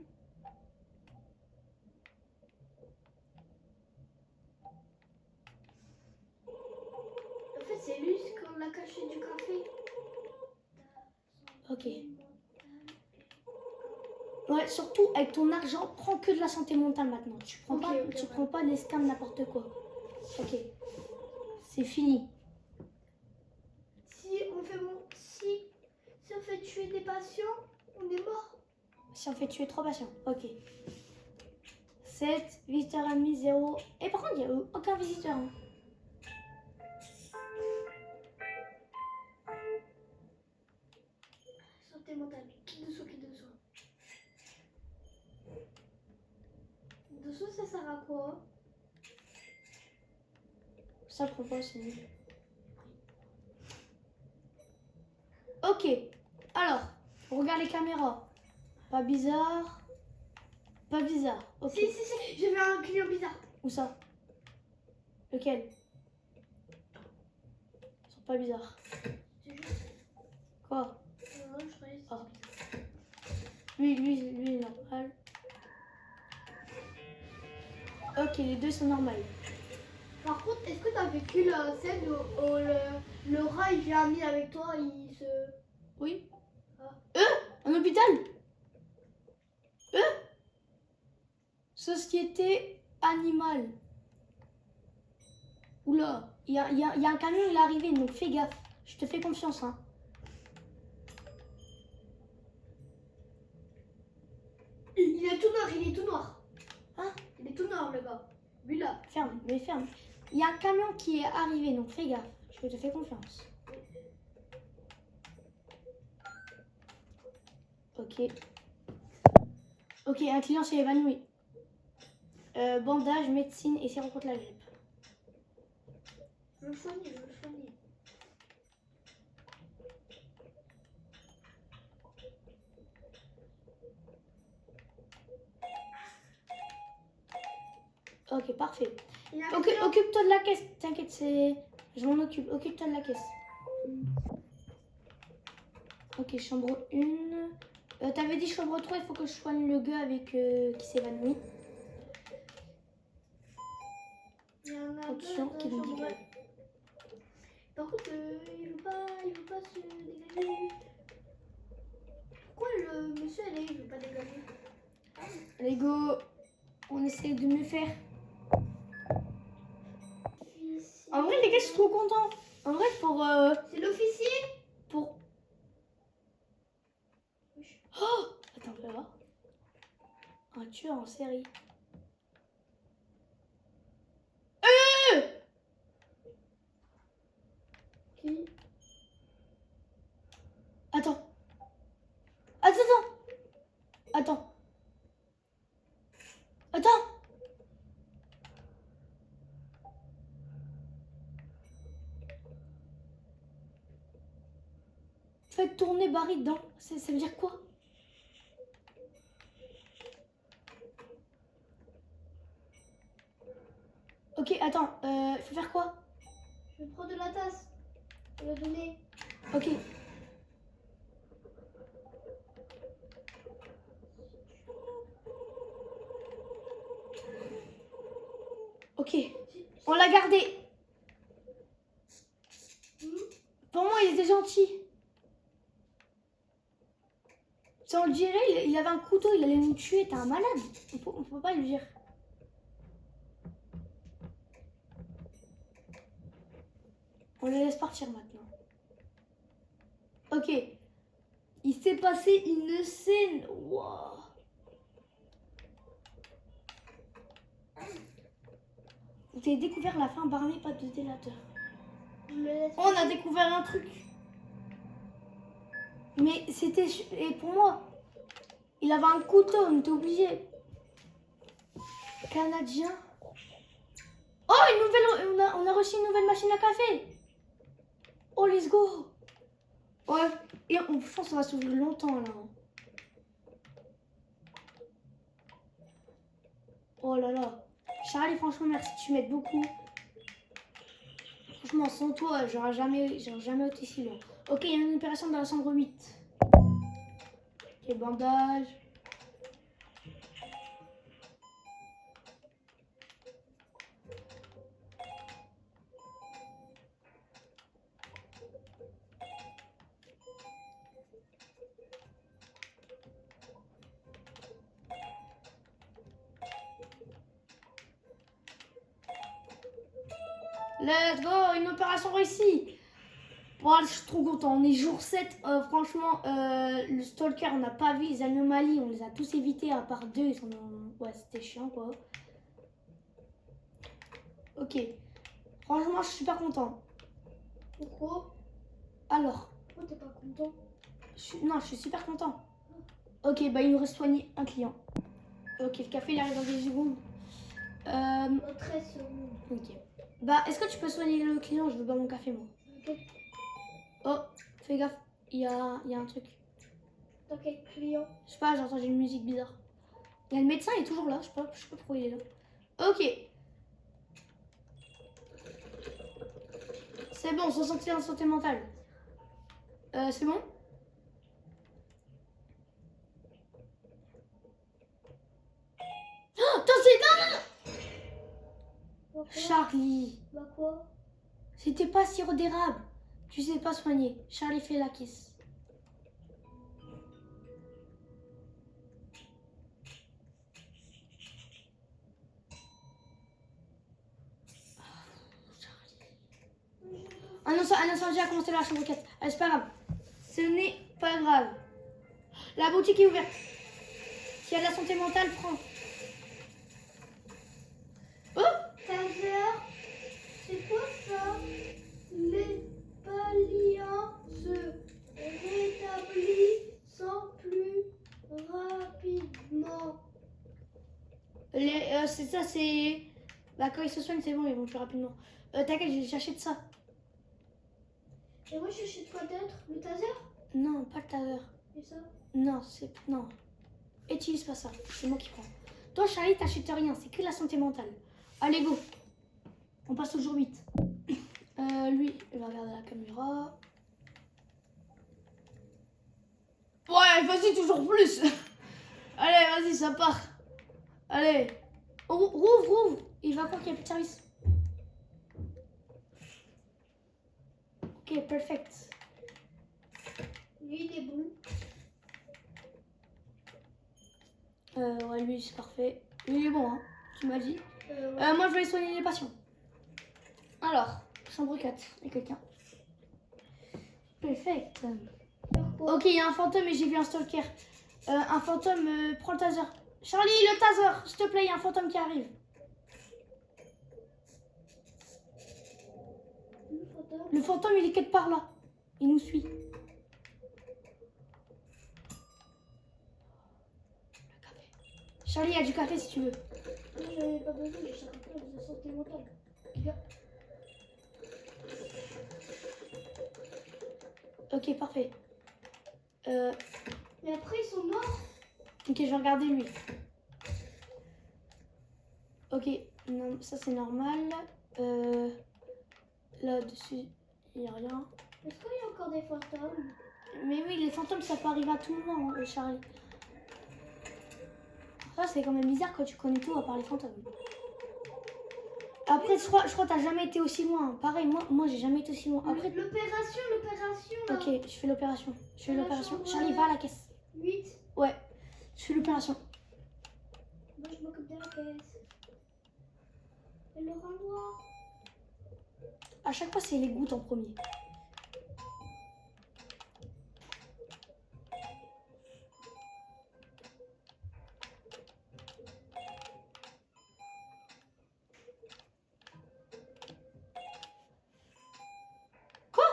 En fait, c'est lui qu'on l'a caché du café. Ok. Ouais, surtout avec ton argent, prends que de la santé mentale maintenant. Tu prends Ok, pas, ok, tu ouais. prends pas des scams n'importe quoi. Ok. C'est fini. Si on fait tuer des patients, on est mort. Si on fait tuer 3 patients. Ok. 7, visiteur admis, 0. Et par contre, il n'y a aucun visiteur. Hein. Santé mentale. Qui dessous. Dessous, ça sert à quoi? Ça, le propos, c'est nul. Ok. Alors, on regarde les caméras. Pas bizarre. Pas bizarre. Ok. Si, j'ai vu un client bizarre. Où ça? Lequel? Ils sont pas bizarres. C'est juste. Quoi? Non, je croyais que Ah. c'était Lui, il est normal. Ok, les deux sont normales. Par contre, est-ce que t'as vécu la scène où le rat il vient ami avec toi, il se... Oui. Ah. Un hôpital. Société animale. Oula, il y a un camion, il est arrivé, donc fais gaffe. Je te fais confiance, hein. Il est tout noir, il est tout noir. Hein? Il est tout noir, le gars. Lui là. Ferme, mais ferme. Il y a un camion qui est arrivé, donc fais gaffe. Je te fais confiance. Ok. Ok, un client s'est évanoui. Bandage, médecine et sirop contre la grippe. Je veux le soigner. Ok, parfait. Il y a un Ok, client. occupe-toi de la caisse. T'inquiète, je m'en occupe. Occupe-toi de la caisse. Ok, chambre 1. T'avais dit chambre 3, il faut que je soigne le gars avec qui s'évanouit. Il y en a Attention, deux qui dans nous la dit chambre. que... Par contre, il veut pas se dégager. Pourquoi le monsieur, il veut pas dégager? Allez, go. On essaie de mieux faire. En vrai, les gars, je suis trop content. En vrai, C'est l'officier? pour... Oh, attends, on va voir. Un tueur en série. Qui? Attends. Faites tourner Barry dedans. Ça veut dire quoi? Ok, attends. Il faut faire quoi? Je prends de la tasse. Je vais la donner. Ok. Ok. On l'a gardé. Pour moi, il était gentil. Si on le dirait, il avait un couteau, il allait nous tuer. T'es un malade. On peut pas le dire. On le laisse partir maintenant. Ok. Il s'est passé une scène. Wow. Vous avez découvert la fin, Barney, pas de délateur. On a découvert un truc. Mais c'était... Et pour moi, il avait un couteau, on était obligé. Canadien. Oh, on a reçu une nouvelle machine à café. Oh, let's go. Ouais, et je pense que ça va s'ouvrir longtemps là. Oh là là. Charlie, franchement, merci, tu m'aides beaucoup. Franchement, sans toi, j'aurais jamais été si loin. Ok, il y a une opération dans la chambre 8. Ok, bandage. Let's go, une opération réussie. Bon, je suis trop content. On est jour 7. Franchement, le stalker, on n'a pas vu les anomalies. On les a tous évités à part 2. Ouais, c'était chiant quoi. Ok. Franchement, je suis super content. Pourquoi? Alors, Pourquoi t'es pas content? non, je suis super content. Ok, bah il nous reste soigné un client. Ok, le café il arrive dans 10 secondes. 13 secondes. Ok. Bah, est-ce que tu peux soigner le client? Je veux boire mon café moi. Ok. Oh, fais gaffe, il y a un truc. T'as quel client? Je sais pas, j'ai entendu une musique bizarre. Il y a le médecin, il est toujours là, je sais pas pourquoi il est là. Ok. C'est bon, 61 santé mentale. C'est bon? Oh, attends, c'est Bah quoi? Charlie, Bah quoi? c'était pas sirop d'érable. Tu sais pas soigner. Charlie fait la caisse. Un incendie a commencé dans la chambre 4. Allez, c'est pas grave. Ce n'est pas grave. La boutique est ouverte. S'il y a de la santé mentale, prends. Oh! Taser, c'est quoi ça? Les paliens se rétablissent sans plus rapidement. C'est ça, c'est... Bah quand ils se soignent, c'est bon, ils vont plus rapidement. T'inquiète, j'achète ça. Et moi, je chez toi d'autre? Le taser? Non, pas le taser. Et ça? Non, non. Utilise pas ça, c'est moi qui prends. Toi, Charlie, t'achètes rien, c'est que la santé mentale. Allez, go. On passe au jour 8. Lui, il va regarder la caméra. Ouais, vas-y, toujours plus. Allez, vas-y, ça part. Allez. Rouvre. Il va croire qu'il n'y a plus de service. Ok, perfect. Lui, il est bon. Ouais, lui, c'est parfait. Lui, il est bon, hein. Tu m'as dit. Ouais. Moi, je vais aller soigner les patients. Alors, chambre 4. Il y a quelqu'un. Perfect. Pourquoi? Ok, il y a un fantôme et j'ai vu un stalker. Un fantôme, prends le taser. Charlie, le taser, s'il te plaît, il y a un fantôme qui arrive. Le fantôme, il est quelque part là. Il nous suit. Le café. Charlie, il y a du café si tu veux. Non, j'en ai pas besoin, j'ai 50 ans de santé mentale. Viens. Ok, parfait. Mais après, ils sont morts. Ok, je vais regarder lui. Ok, non, ça c'est normal. Là-dessus, il n'y a rien. Est-ce qu'il y a encore des fantômes? Mais oui, les fantômes, ça peut arriver à tout moment, Charlie. Ça, c'est quand même bizarre quand tu connais tout à part les fantômes. Après, je crois que t'as jamais été aussi loin. Pareil, moi j'ai jamais été aussi loin. Après, L'opération, là. ok, je fais l'opération. La chambre, Charlie, va à la caisse. 8. Ouais, je fais l'opération. Moi, je m'occupe de la caisse. Et le renoir. À chaque fois, c'est les gouttes en premier. Quoi?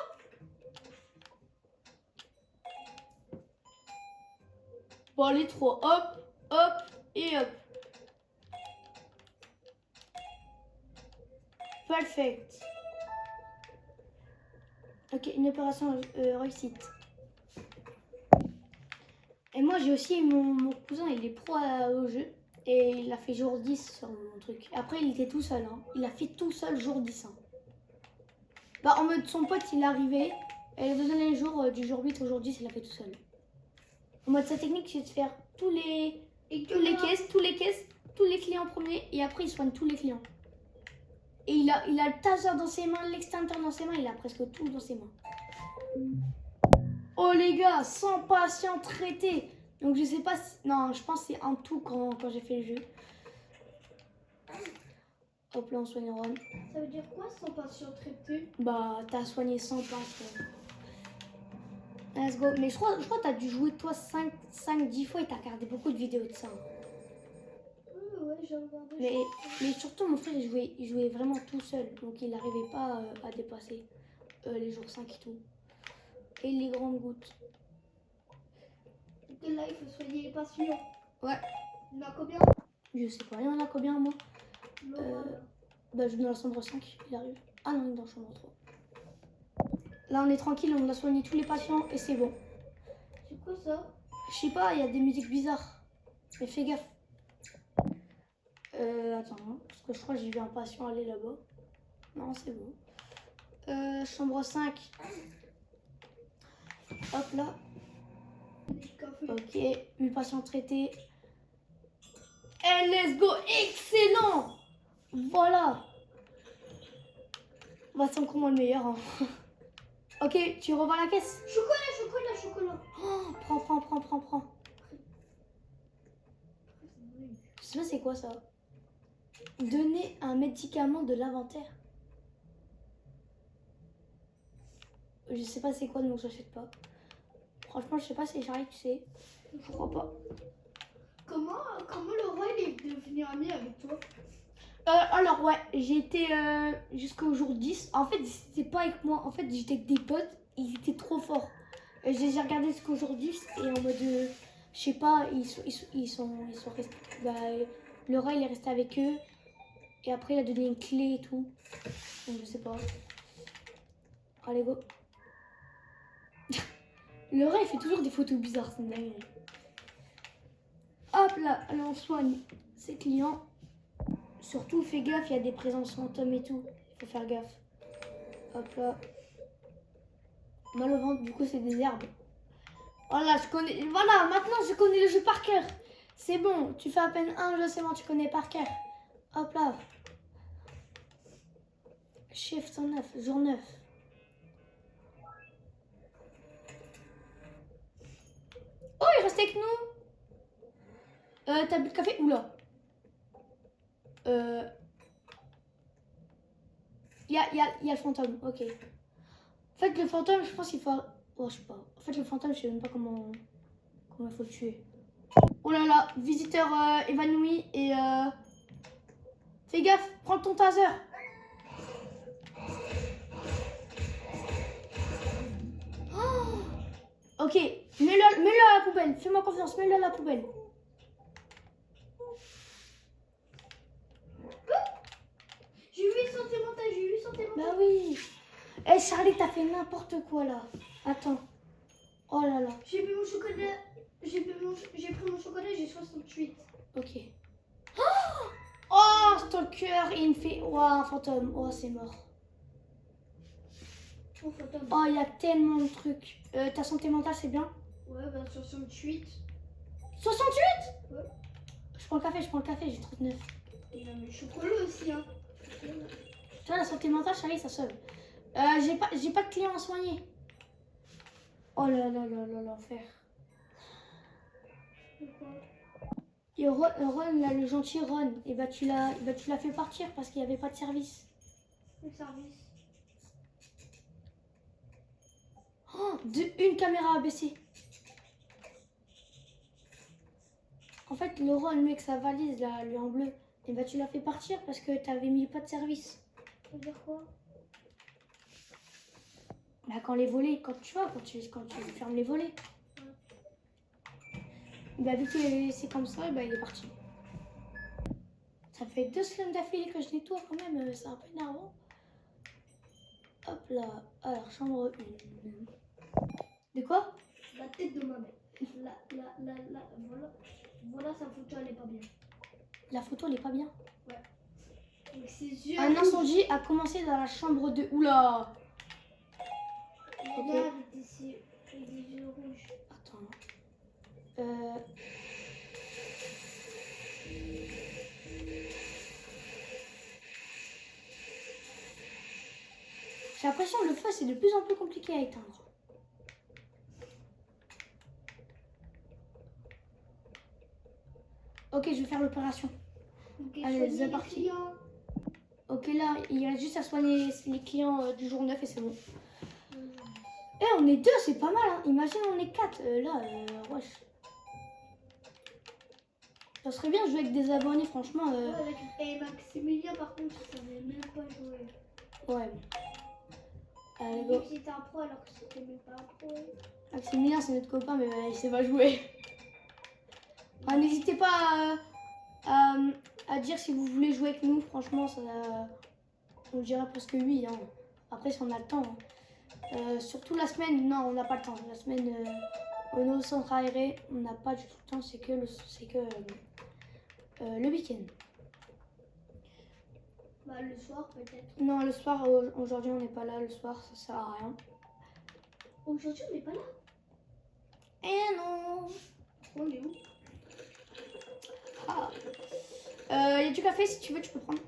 Bon, les trois. Hop et hop. Perfect. Ok, une opération réussite. Et moi j'ai aussi mon cousin, il est pro au jeu. Et il a fait jour 10 sur mon truc. Après il était tout seul. Hein. Il a fait tout seul jour 10. Hein. Bah en mode son pote il est arrivé. Et le deuxième jour du jour 8 au jour 10 il a fait tout seul. En mode sa technique c'est de faire tous les caisses, tous les clients premiers. Et après il soigne tous les clients. Et il a le taser dans ses mains, l'extincteur dans ses mains. Il a presque tout dans ses mains. Oh les gars, 100 patients traités. Donc je sais pas si... Non, je pense que c'est en tout quand j'ai fait le jeu. Hop là, on soigne Ron. Ça veut dire quoi sans patient traité? Bah, t'as soigné 100 patients. Let's go. Mais je crois que t'as dû jouer toi 5-10 fois et t'as regardé beaucoup de vidéos de ça. Ouais, j'ai regardé. Mais surtout, mon frère, il jouait vraiment tout seul. Donc il n'arrivait pas à dépasser les jours 5 et tout. Et les grandes gouttes. Et là, il faut soigner les patients. Ouais. Il y en a combien? Je sais pas, il y en a combien moi? Laura, Bah, je suis dans la chambre 5, il arrive. Ah non, il est dans la chambre 3. Là, on est tranquille, on a soigné tous les patients et c'est bon. c'est quoi ça? Je sais pas, il y a des musiques bizarres. Mais fais gaffe. Attends, hein, parce que je crois que j'ai vu un patient aller là-bas. Non, c'est bon. Chambre 5. Hop là. Du café. Ok, 8 patients traités. Et let's go, excellent. Voilà. Bah, c'est encore moi le meilleur. Hein. Ok, tu revends la caisse. Chocolat. Oh, prends. Je sais pas c'est quoi ça. Donner un médicament de l'inventaire. Je sais pas c'est quoi donc j'achète pas. Franchement je sais pas si Charlie tu sais. Je crois pas. Comment le roi il est devenu ami avec toi? Alors ouais, j'ai été jusqu'au jour 10. En fait c'était pas avec moi. En fait j'étais avec des potes. Ils étaient trop forts. J'ai regardé jusqu'au jour 10 et en mode je sais pas, ils sont restés. Bah, le rat il est resté avec eux. Et après il a donné une clé et tout. Donc je sais pas. Allez go. Le rat il fait toujours des photos bizarres, c'est une dinguerie. Hop là, allez on soigne ses clients. Surtout fais gaffe, il y a des présences fantômes et tout. Il faut faire gaffe. Hop là. Mal au ventre, du coup c'est des herbes. Voilà, je connais. Voilà, maintenant je connais le jeu par cœur. C'est bon, tu fais à peine un jeu, c'est bon, tu connais par cœur. Hop là. Shift 109, jour 9. Oh, il reste avec nous. T'as bu de café? Oula. Il y a le fantôme, ok. En fait, le fantôme, je pense qu'il faut... Oh, je sais pas. En fait, le fantôme, je sais même pas comment il faut le tuer. Oh là là, visiteur évanoui et... Fais gaffe, prends ton taser. Oh, ok, mets-le à la poubelle. Fais-moi confiance, mets-le à la poubelle. J'ai vu santé mentale. Bah oui. Eh Charlie, t'as fait n'importe quoi là. Attends. Oh là là. J'ai bu mon chocolat. J'ai pris mon chocolat, j'ai 68. Ok. Oh, stalker, il me fait... Oh, un fantôme. Oh, c'est mort. Oh, fantôme. Oh, il y a tellement de trucs. Ta santé mentale, c'est bien? Ouais, bah 68. 68? Ouais. Je prends le café, j'ai 39. Et il y a le chocolat aussi, hein. Tu vois, la santé mentale, Charlie, ça sauve. J'ai pas de clients à soigner. Oh là là là là, l'enfer. Pourquoi? Et Ron, là, le gentil Ron, et bah tu l'as fait partir parce qu'il n'y avait pas de service. Le service. Oh, une caméra abaissée. En fait, le Ron, lui, avec sa valise, là, lui en bleu, et bah tu l'as fait partir parce que t'avais mis pas de service. Ça veut dire quoi? Bah quand les volets, quand tu fermes les volets. Bah vu qu'il est laissé comme ça, bah il est parti. Ça fait 2 semaines d'affilée que je nettoie quand même, c'est un peu énervant. Hop là. Alors, chambre 1. De quoi? La tête de ma mère. Voilà. Voilà sa photo, elle est pas bien. La photo, elle est pas bien. Avec ses yeux. Un incendie a commencé dans la chambre 2. Oula! Regarde, avec des yeux rouges. Attends. J'ai l'impression que le feu, c'est de plus en plus compliqué à éteindre. Ok, je vais faire l'opération. Ok, Allez, soignez c'est les parti. clients. Ok, là, il reste juste à soigner les clients du jour 9 et c'est bon. Eh, on est 2, c'est pas mal, hein. Imagine, on est 4. Wesh. Ça serait bien de jouer avec des abonnés, franchement. Ouais, et Maximilien, par contre, il savait même pas jouer. Ouais. Allez, Il go. dit que c'était un pro alors que c'était même pas un pro. Maximilien, c'est notre copain, mais il sait pas jouer. Ah, n'hésitez pas à dire si vous voulez jouer avec nous. Franchement, ça, on dirait presque oui. Hein. Après, si on a le temps. Hein. Surtout la semaine, non, on n'a pas le temps. La semaine, on est au centre aéré, on n'a pas du tout le temps. C'est que le week-end. Bah, le soir, peut-être. Non, le soir, aujourd'hui, on n'est pas là. Le soir, ça sert à rien. Aujourd'hui, on n'est pas là. Eh non! On est où? Ah. Y a du café, si tu veux, tu peux prendre.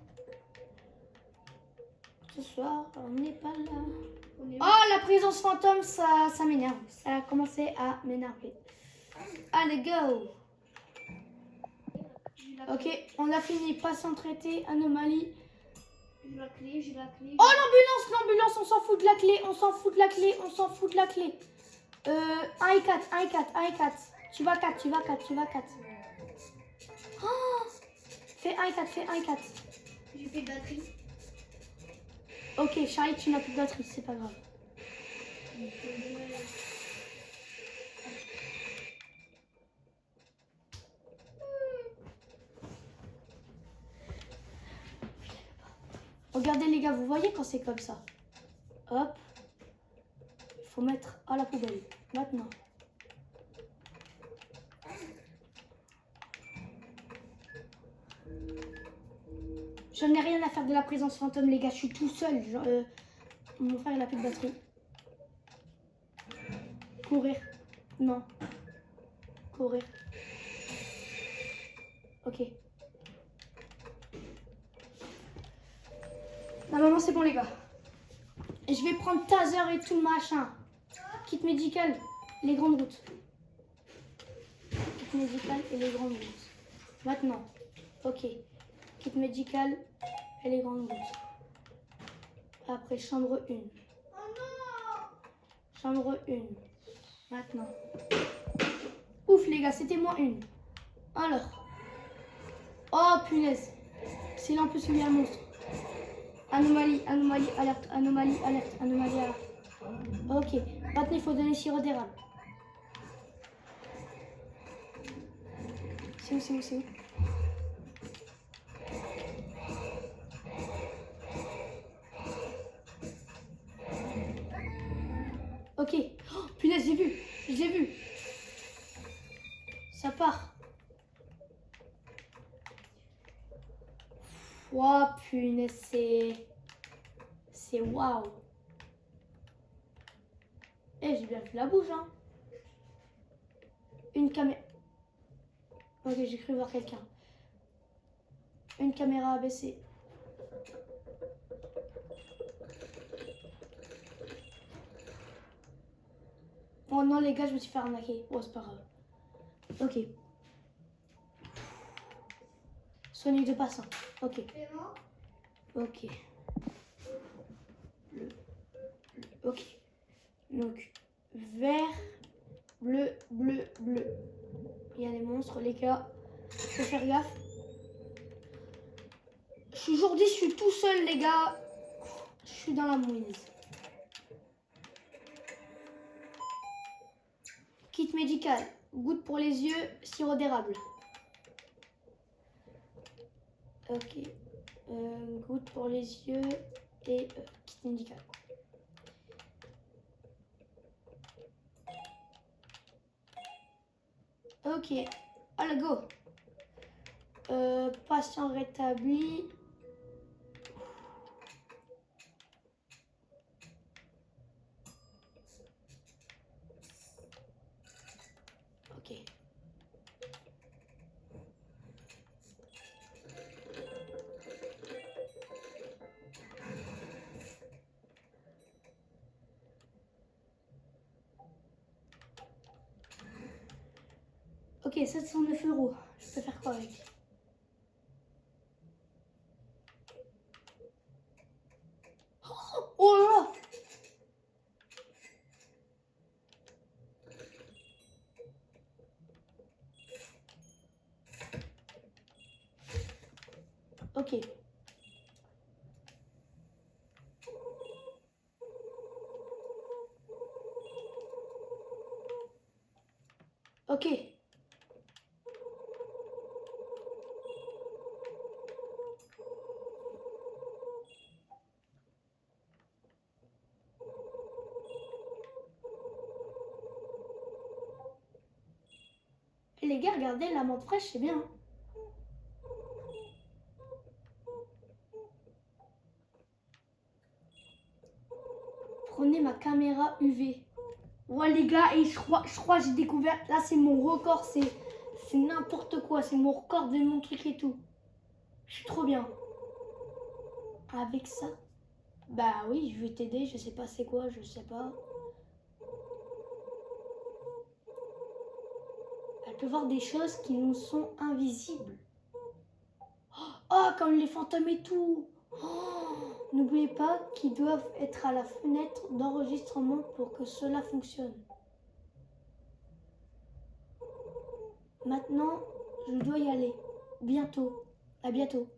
Ce soir, on n'est pas là. On est où? Oh, la présence fantôme, ça m'énerve. Ça a commencé à m'énerver. Allez, go! Ok, on a fini. Patient traité, anomalie. J'ai la clé, j'ai la clé. Oh, l'ambulance, on s'en fout de la clé, on s'en fout de la clé, on s'en fout de la clé. 1 et 4, 1 et 4, 1 et 4. Tu vas 4, tu vas 4, tu vas 4. Oh, fais 1 et 4, fais 1 et 4. J'ai fait de batterie. Ok, Charlie, tu n'as plus de batterie, c'est pas grave. Regardez les gars, vous voyez quand c'est comme ça. Hop. Il faut mettre à la poubelle. Maintenant. Je n'ai rien à faire de la présence fantôme, les gars. Je suis tout seul. Mon frère, il a plus de batterie. Courir. Non. Courir. Ok. Normalement, c'est bon, les gars. Et je vais prendre taser et tout le machin. Kit médical, les grandes routes. Kit médical et les grandes routes. Maintenant. Ok. Kit médical et les grandes routes. Après, chambre 1. Chambre 1. Maintenant. Ouf, les gars, c'était moins 1. Alors. Oh, punaise. C'est là, en plus, il y a un monstre. Anomalie, anomalie, alerte, anomalie, alerte, anomalie, alerte. Ok. Maintenant, il faut donner sirop d'érable. C'est où, c'est où, c'est où? Ok. Oh, punaise, j'ai vu. J'ai vu. Ça part. Oh, punaise, c'est waouh. Eh, j'ai bien fait la bouche, hein. Une caméra. Ok, j'ai cru voir quelqu'un. Une caméra abaissée. Oh non, les gars, je me suis fait arnaquer. Oh, c'est pas grave. Ok. Soigne de passant. Ok. Ok. Ok. Donc, vert, bleu, bleu, bleu. Il y a les monstres, les gars. Faut faire gaffe. Aujourd'hui, je suis tout seul, les gars. Je suis dans la mouise. Kit médical. Goutte pour les yeux, sirop d'érable. Ok. Goutte pour les yeux et kit médical. Ok, allez go. Patient rétabli. Ok. Ok, 709 euros. Je peux faire quoi avec? Oh là là! Ok. Ok. Les gars, regardez, la menthe fraîche, c'est bien. Hein. Prenez ma caméra UV. Ouais les gars, et je crois que j'ai découvert, là c'est mon record, c'est n'importe quoi, c'est mon record de mon truc et tout. Je suis trop bien. Avec ça, bah oui, je vais t'aider, je sais pas c'est quoi, je sais pas. Elle peut voir des choses qui nous sont invisibles. Oh, comme les fantômes et tout. Oh, n'oubliez pas qu'ils doivent être à la fenêtre d'enregistrement pour que cela fonctionne. Maintenant, je dois y aller. Bientôt. À bientôt.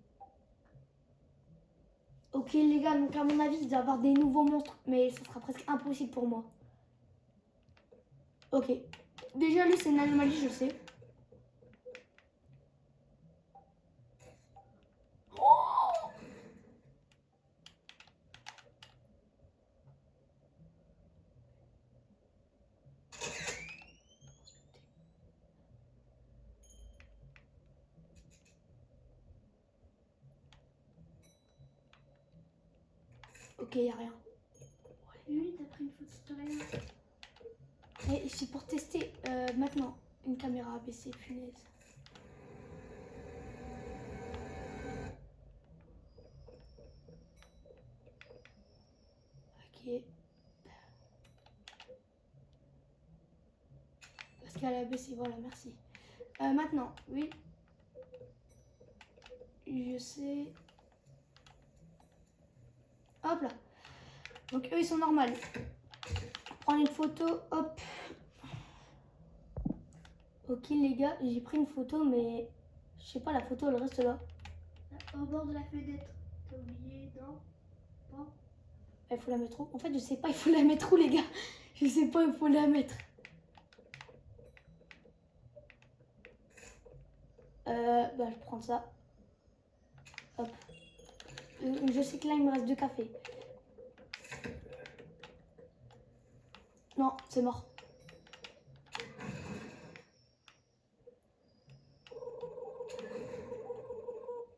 Ok les gars, donc à mon avis, il doit y avoir des nouveaux monstres, mais ça sera presque impossible pour moi. Ok. Déjà lui, c'est une anomalie, je sais. Oh, ok, y a rien. Oui, t'as pris une photo de rien. Et c'est pour tester maintenant une caméra APC, punaise. Ok. Parce qu'elle a baissé, voilà, merci. Maintenant, oui. Je sais. Hop là. Donc eux, ils sont normaux. Prendre une photo, hop. Ok les gars, j'ai pris une photo, mais je sais pas, la photo, elle reste là. Au bord de la fenêtre. T'as oublié, non? Pas. Il faut la mettre où? En fait, je sais pas, il faut la mettre où, les gars? Je sais pas, il faut la mettre. Bah, je prends ça. Hop. Je sais que là, il me reste 2 cafés. Non, c'est mort.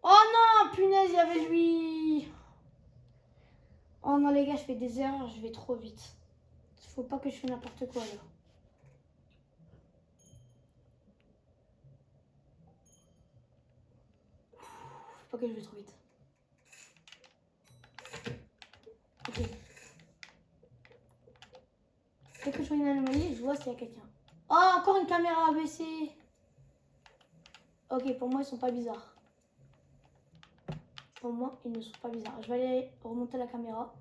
Oh non, punaise, il y avait lui. Oh non, les gars, je fais des erreurs, je vais trop vite. Faut pas que je fasse n'importe quoi, là. Faut pas que je vais trop vite. Ok. Dès que je vois une anomalie, je vois s'il y a quelqu'un. Oh, encore une caméra abaissée. Ok, pour moi, ils sont pas bizarres. Pour moi, ils ne sont pas bizarres. Je vais aller remonter la caméra.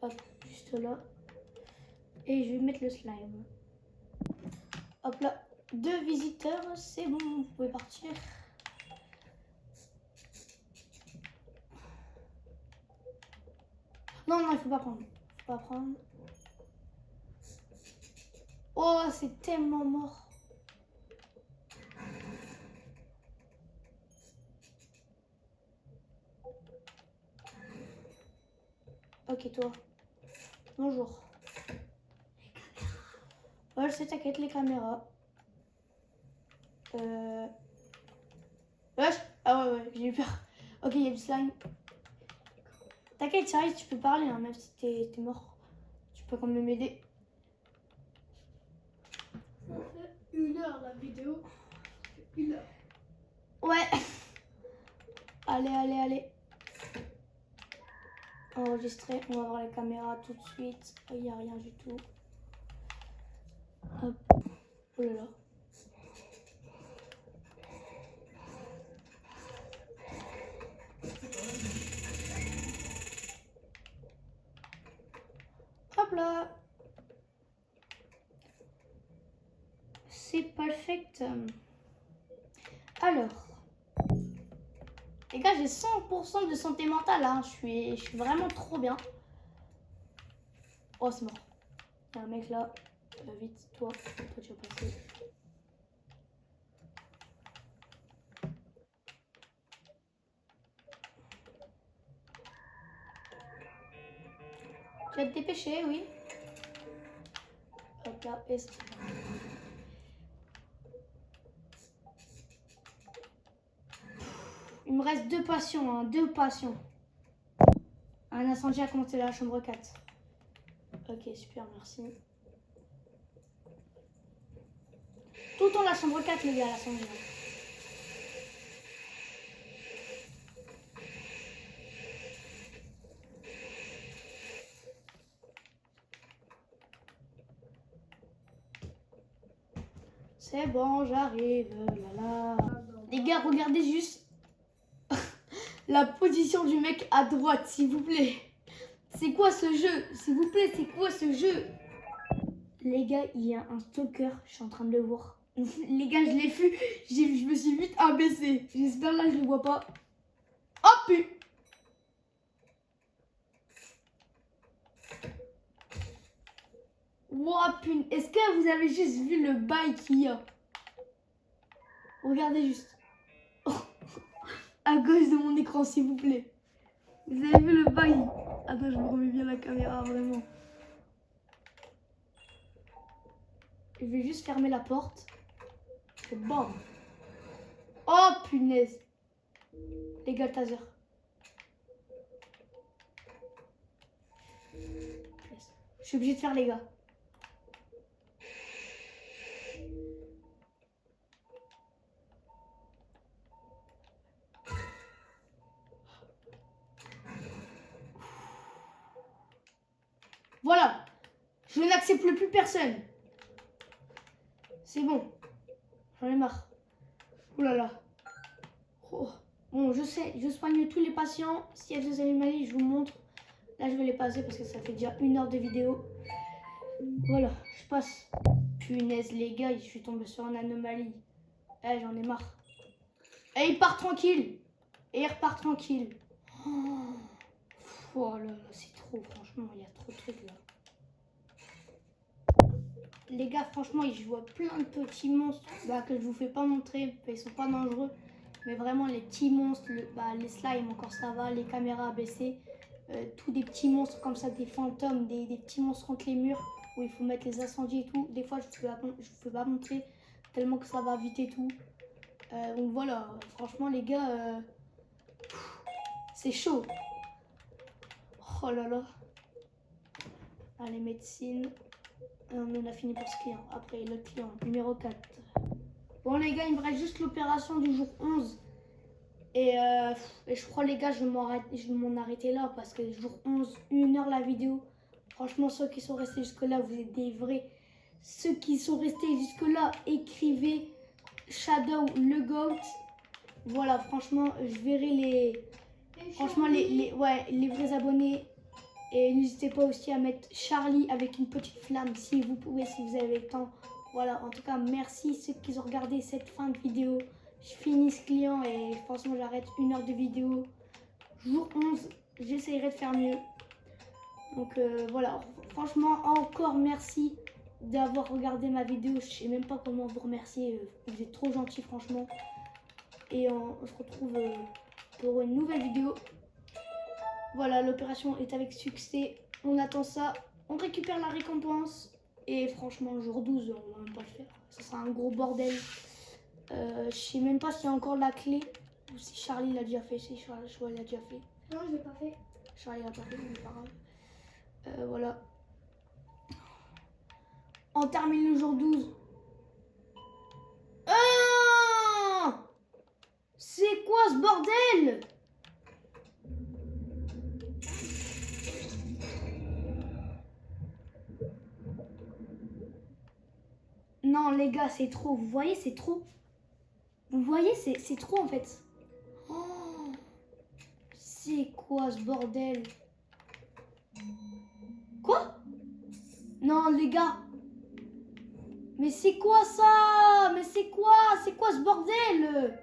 Hop, juste là. Et je vais mettre le slime. Hop là. 2 visiteurs, c'est bon, vous pouvez partir. Non, non, il faut pas prendre. Faut pas prendre. Oh, c'est tellement mort. Ok, toi. Bonjour. Ouais, je sais, t'inquiète, les caméras. Wesh. Ah ouais, j'ai eu peur. Ok, il y a du slime. T'inquiète, sérieux, tu peux parler, hein, même si t'es mort. Tu peux quand même m'aider. Ça fait 1 heure la vidéo. Ça fait 1 heure. Ouais. Allez. Enregistrer, on va voir les caméras tout de suite. Il n'y a rien du tout. Hop. Oh là là. Hop là. C'est perfect. Alors. Les gars, j'ai 100% de santé mentale. Hein. Je suis vraiment trop bien. Oh, c'est mort. Il y a un mec là. Vite, toi tu vas passer. Tu vas te dépêcher, oui. Hop là, il me reste 2 patients, hein, 2 patients. Un incendie a commencé dans la chambre 4. Ok, super, merci. Tout le temps la chambre 4, les gars, l'incendie. C'est bon, j'arrive. Là. Les gars, regardez juste la position du mec à droite, s'il vous plaît. C'est quoi ce jeu? S'il vous plaît, c'est quoi ce jeu? Les gars, il y a un stalker, je suis en train de le voir. Les gars, je l'ai vu, je me suis vite abaissée. J'espère là, je le vois pas. Oh putain! Wow, putain! Est-ce que vous avez juste vu le bail qu'il y a? Regardez juste. À gauche de mon écran, s'il vous plaît. Vous avez vu le bail? Attends, je me remets bien la caméra, vraiment. Je vais juste fermer la porte. Bon. Oh punaise. Les gars, taser. Je suis obligée de faire les gars. Voilà. Je n'accepte plus personne. C'est bon. J'en ai marre. Oh là là. Oh. Bon, je sais, je soigne tous les patients. S'il y a des anomalies, je vous montre. Là, je vais les passer parce que ça fait déjà 1 heure de vidéo. Voilà, je passe. Punaise, les gars, je suis tombée sur une anomalie. Eh, j'en ai marre. Et il part tranquille. Et il repart tranquille. Oh là là, c'est trop, franchement, il y a trop de trucs là. Les gars, franchement, je vois plein de petits monstres que je vous fais pas montrer. Ils sont pas dangereux. Mais vraiment, les petits monstres, les slimes, encore ça va. Les caméras abaissées. Tous des petits monstres comme ça, des fantômes, des petits monstres contre les murs. Où il faut mettre les incendies et tout. Des fois, je vous fais pas montrer. Tellement que ça va vite et tout. Donc voilà, franchement, les gars, c'est chaud. Oh là là. Allez, médecine. On a fini pour ce client. Après, le client, numéro 4. Bon, les gars, il me reste juste l'opération du jour 11. Et je crois, les gars, je vais m'en arrêter là. Parce que le jour 11, 1 heure la vidéo. Franchement, ceux qui sont restés jusque-là, vous êtes des vrais. Ceux qui sont restés jusque-là, écrivez Shadow le GOAT. Voilà, franchement, je verrai les vrais abonnés. Et n'hésitez pas aussi à mettre Charlie avec une petite flamme si vous pouvez, si vous avez le temps. Voilà, en tout cas, merci ceux qui ont regardé cette fin de vidéo. Je finis ce client et franchement, j'arrête 1 heure de vidéo. Jour 11, j'essayerai de faire mieux. Donc voilà, franchement, encore merci d'avoir regardé ma vidéo. Je sais même pas comment vous remercier. Vous êtes trop gentils, franchement. Et on se retrouve pour une nouvelle vidéo. Voilà, l'opération est avec succès. On attend ça. On récupère la récompense. Et franchement, le jour 12, on va même pas le faire. Ça sera un gros bordel. Je sais même pas s'il y a encore la clé. Ou si Charlie l'a déjà fait. Si Charlie l'a déjà fait. Non, je l'ai pas fait. Charlie l'a pas fait, mais c'est pas grave. Voilà. On termine le jour 12. C'est quoi ce bordel? Non les gars, c'est trop. Vous voyez, c'est trop. Vous voyez, c'est trop en fait. Oh, c'est quoi ce bordel? Quoi? Non les gars. Mais c'est quoi ça? Mais c'est quoi? C'est quoi ce bordel?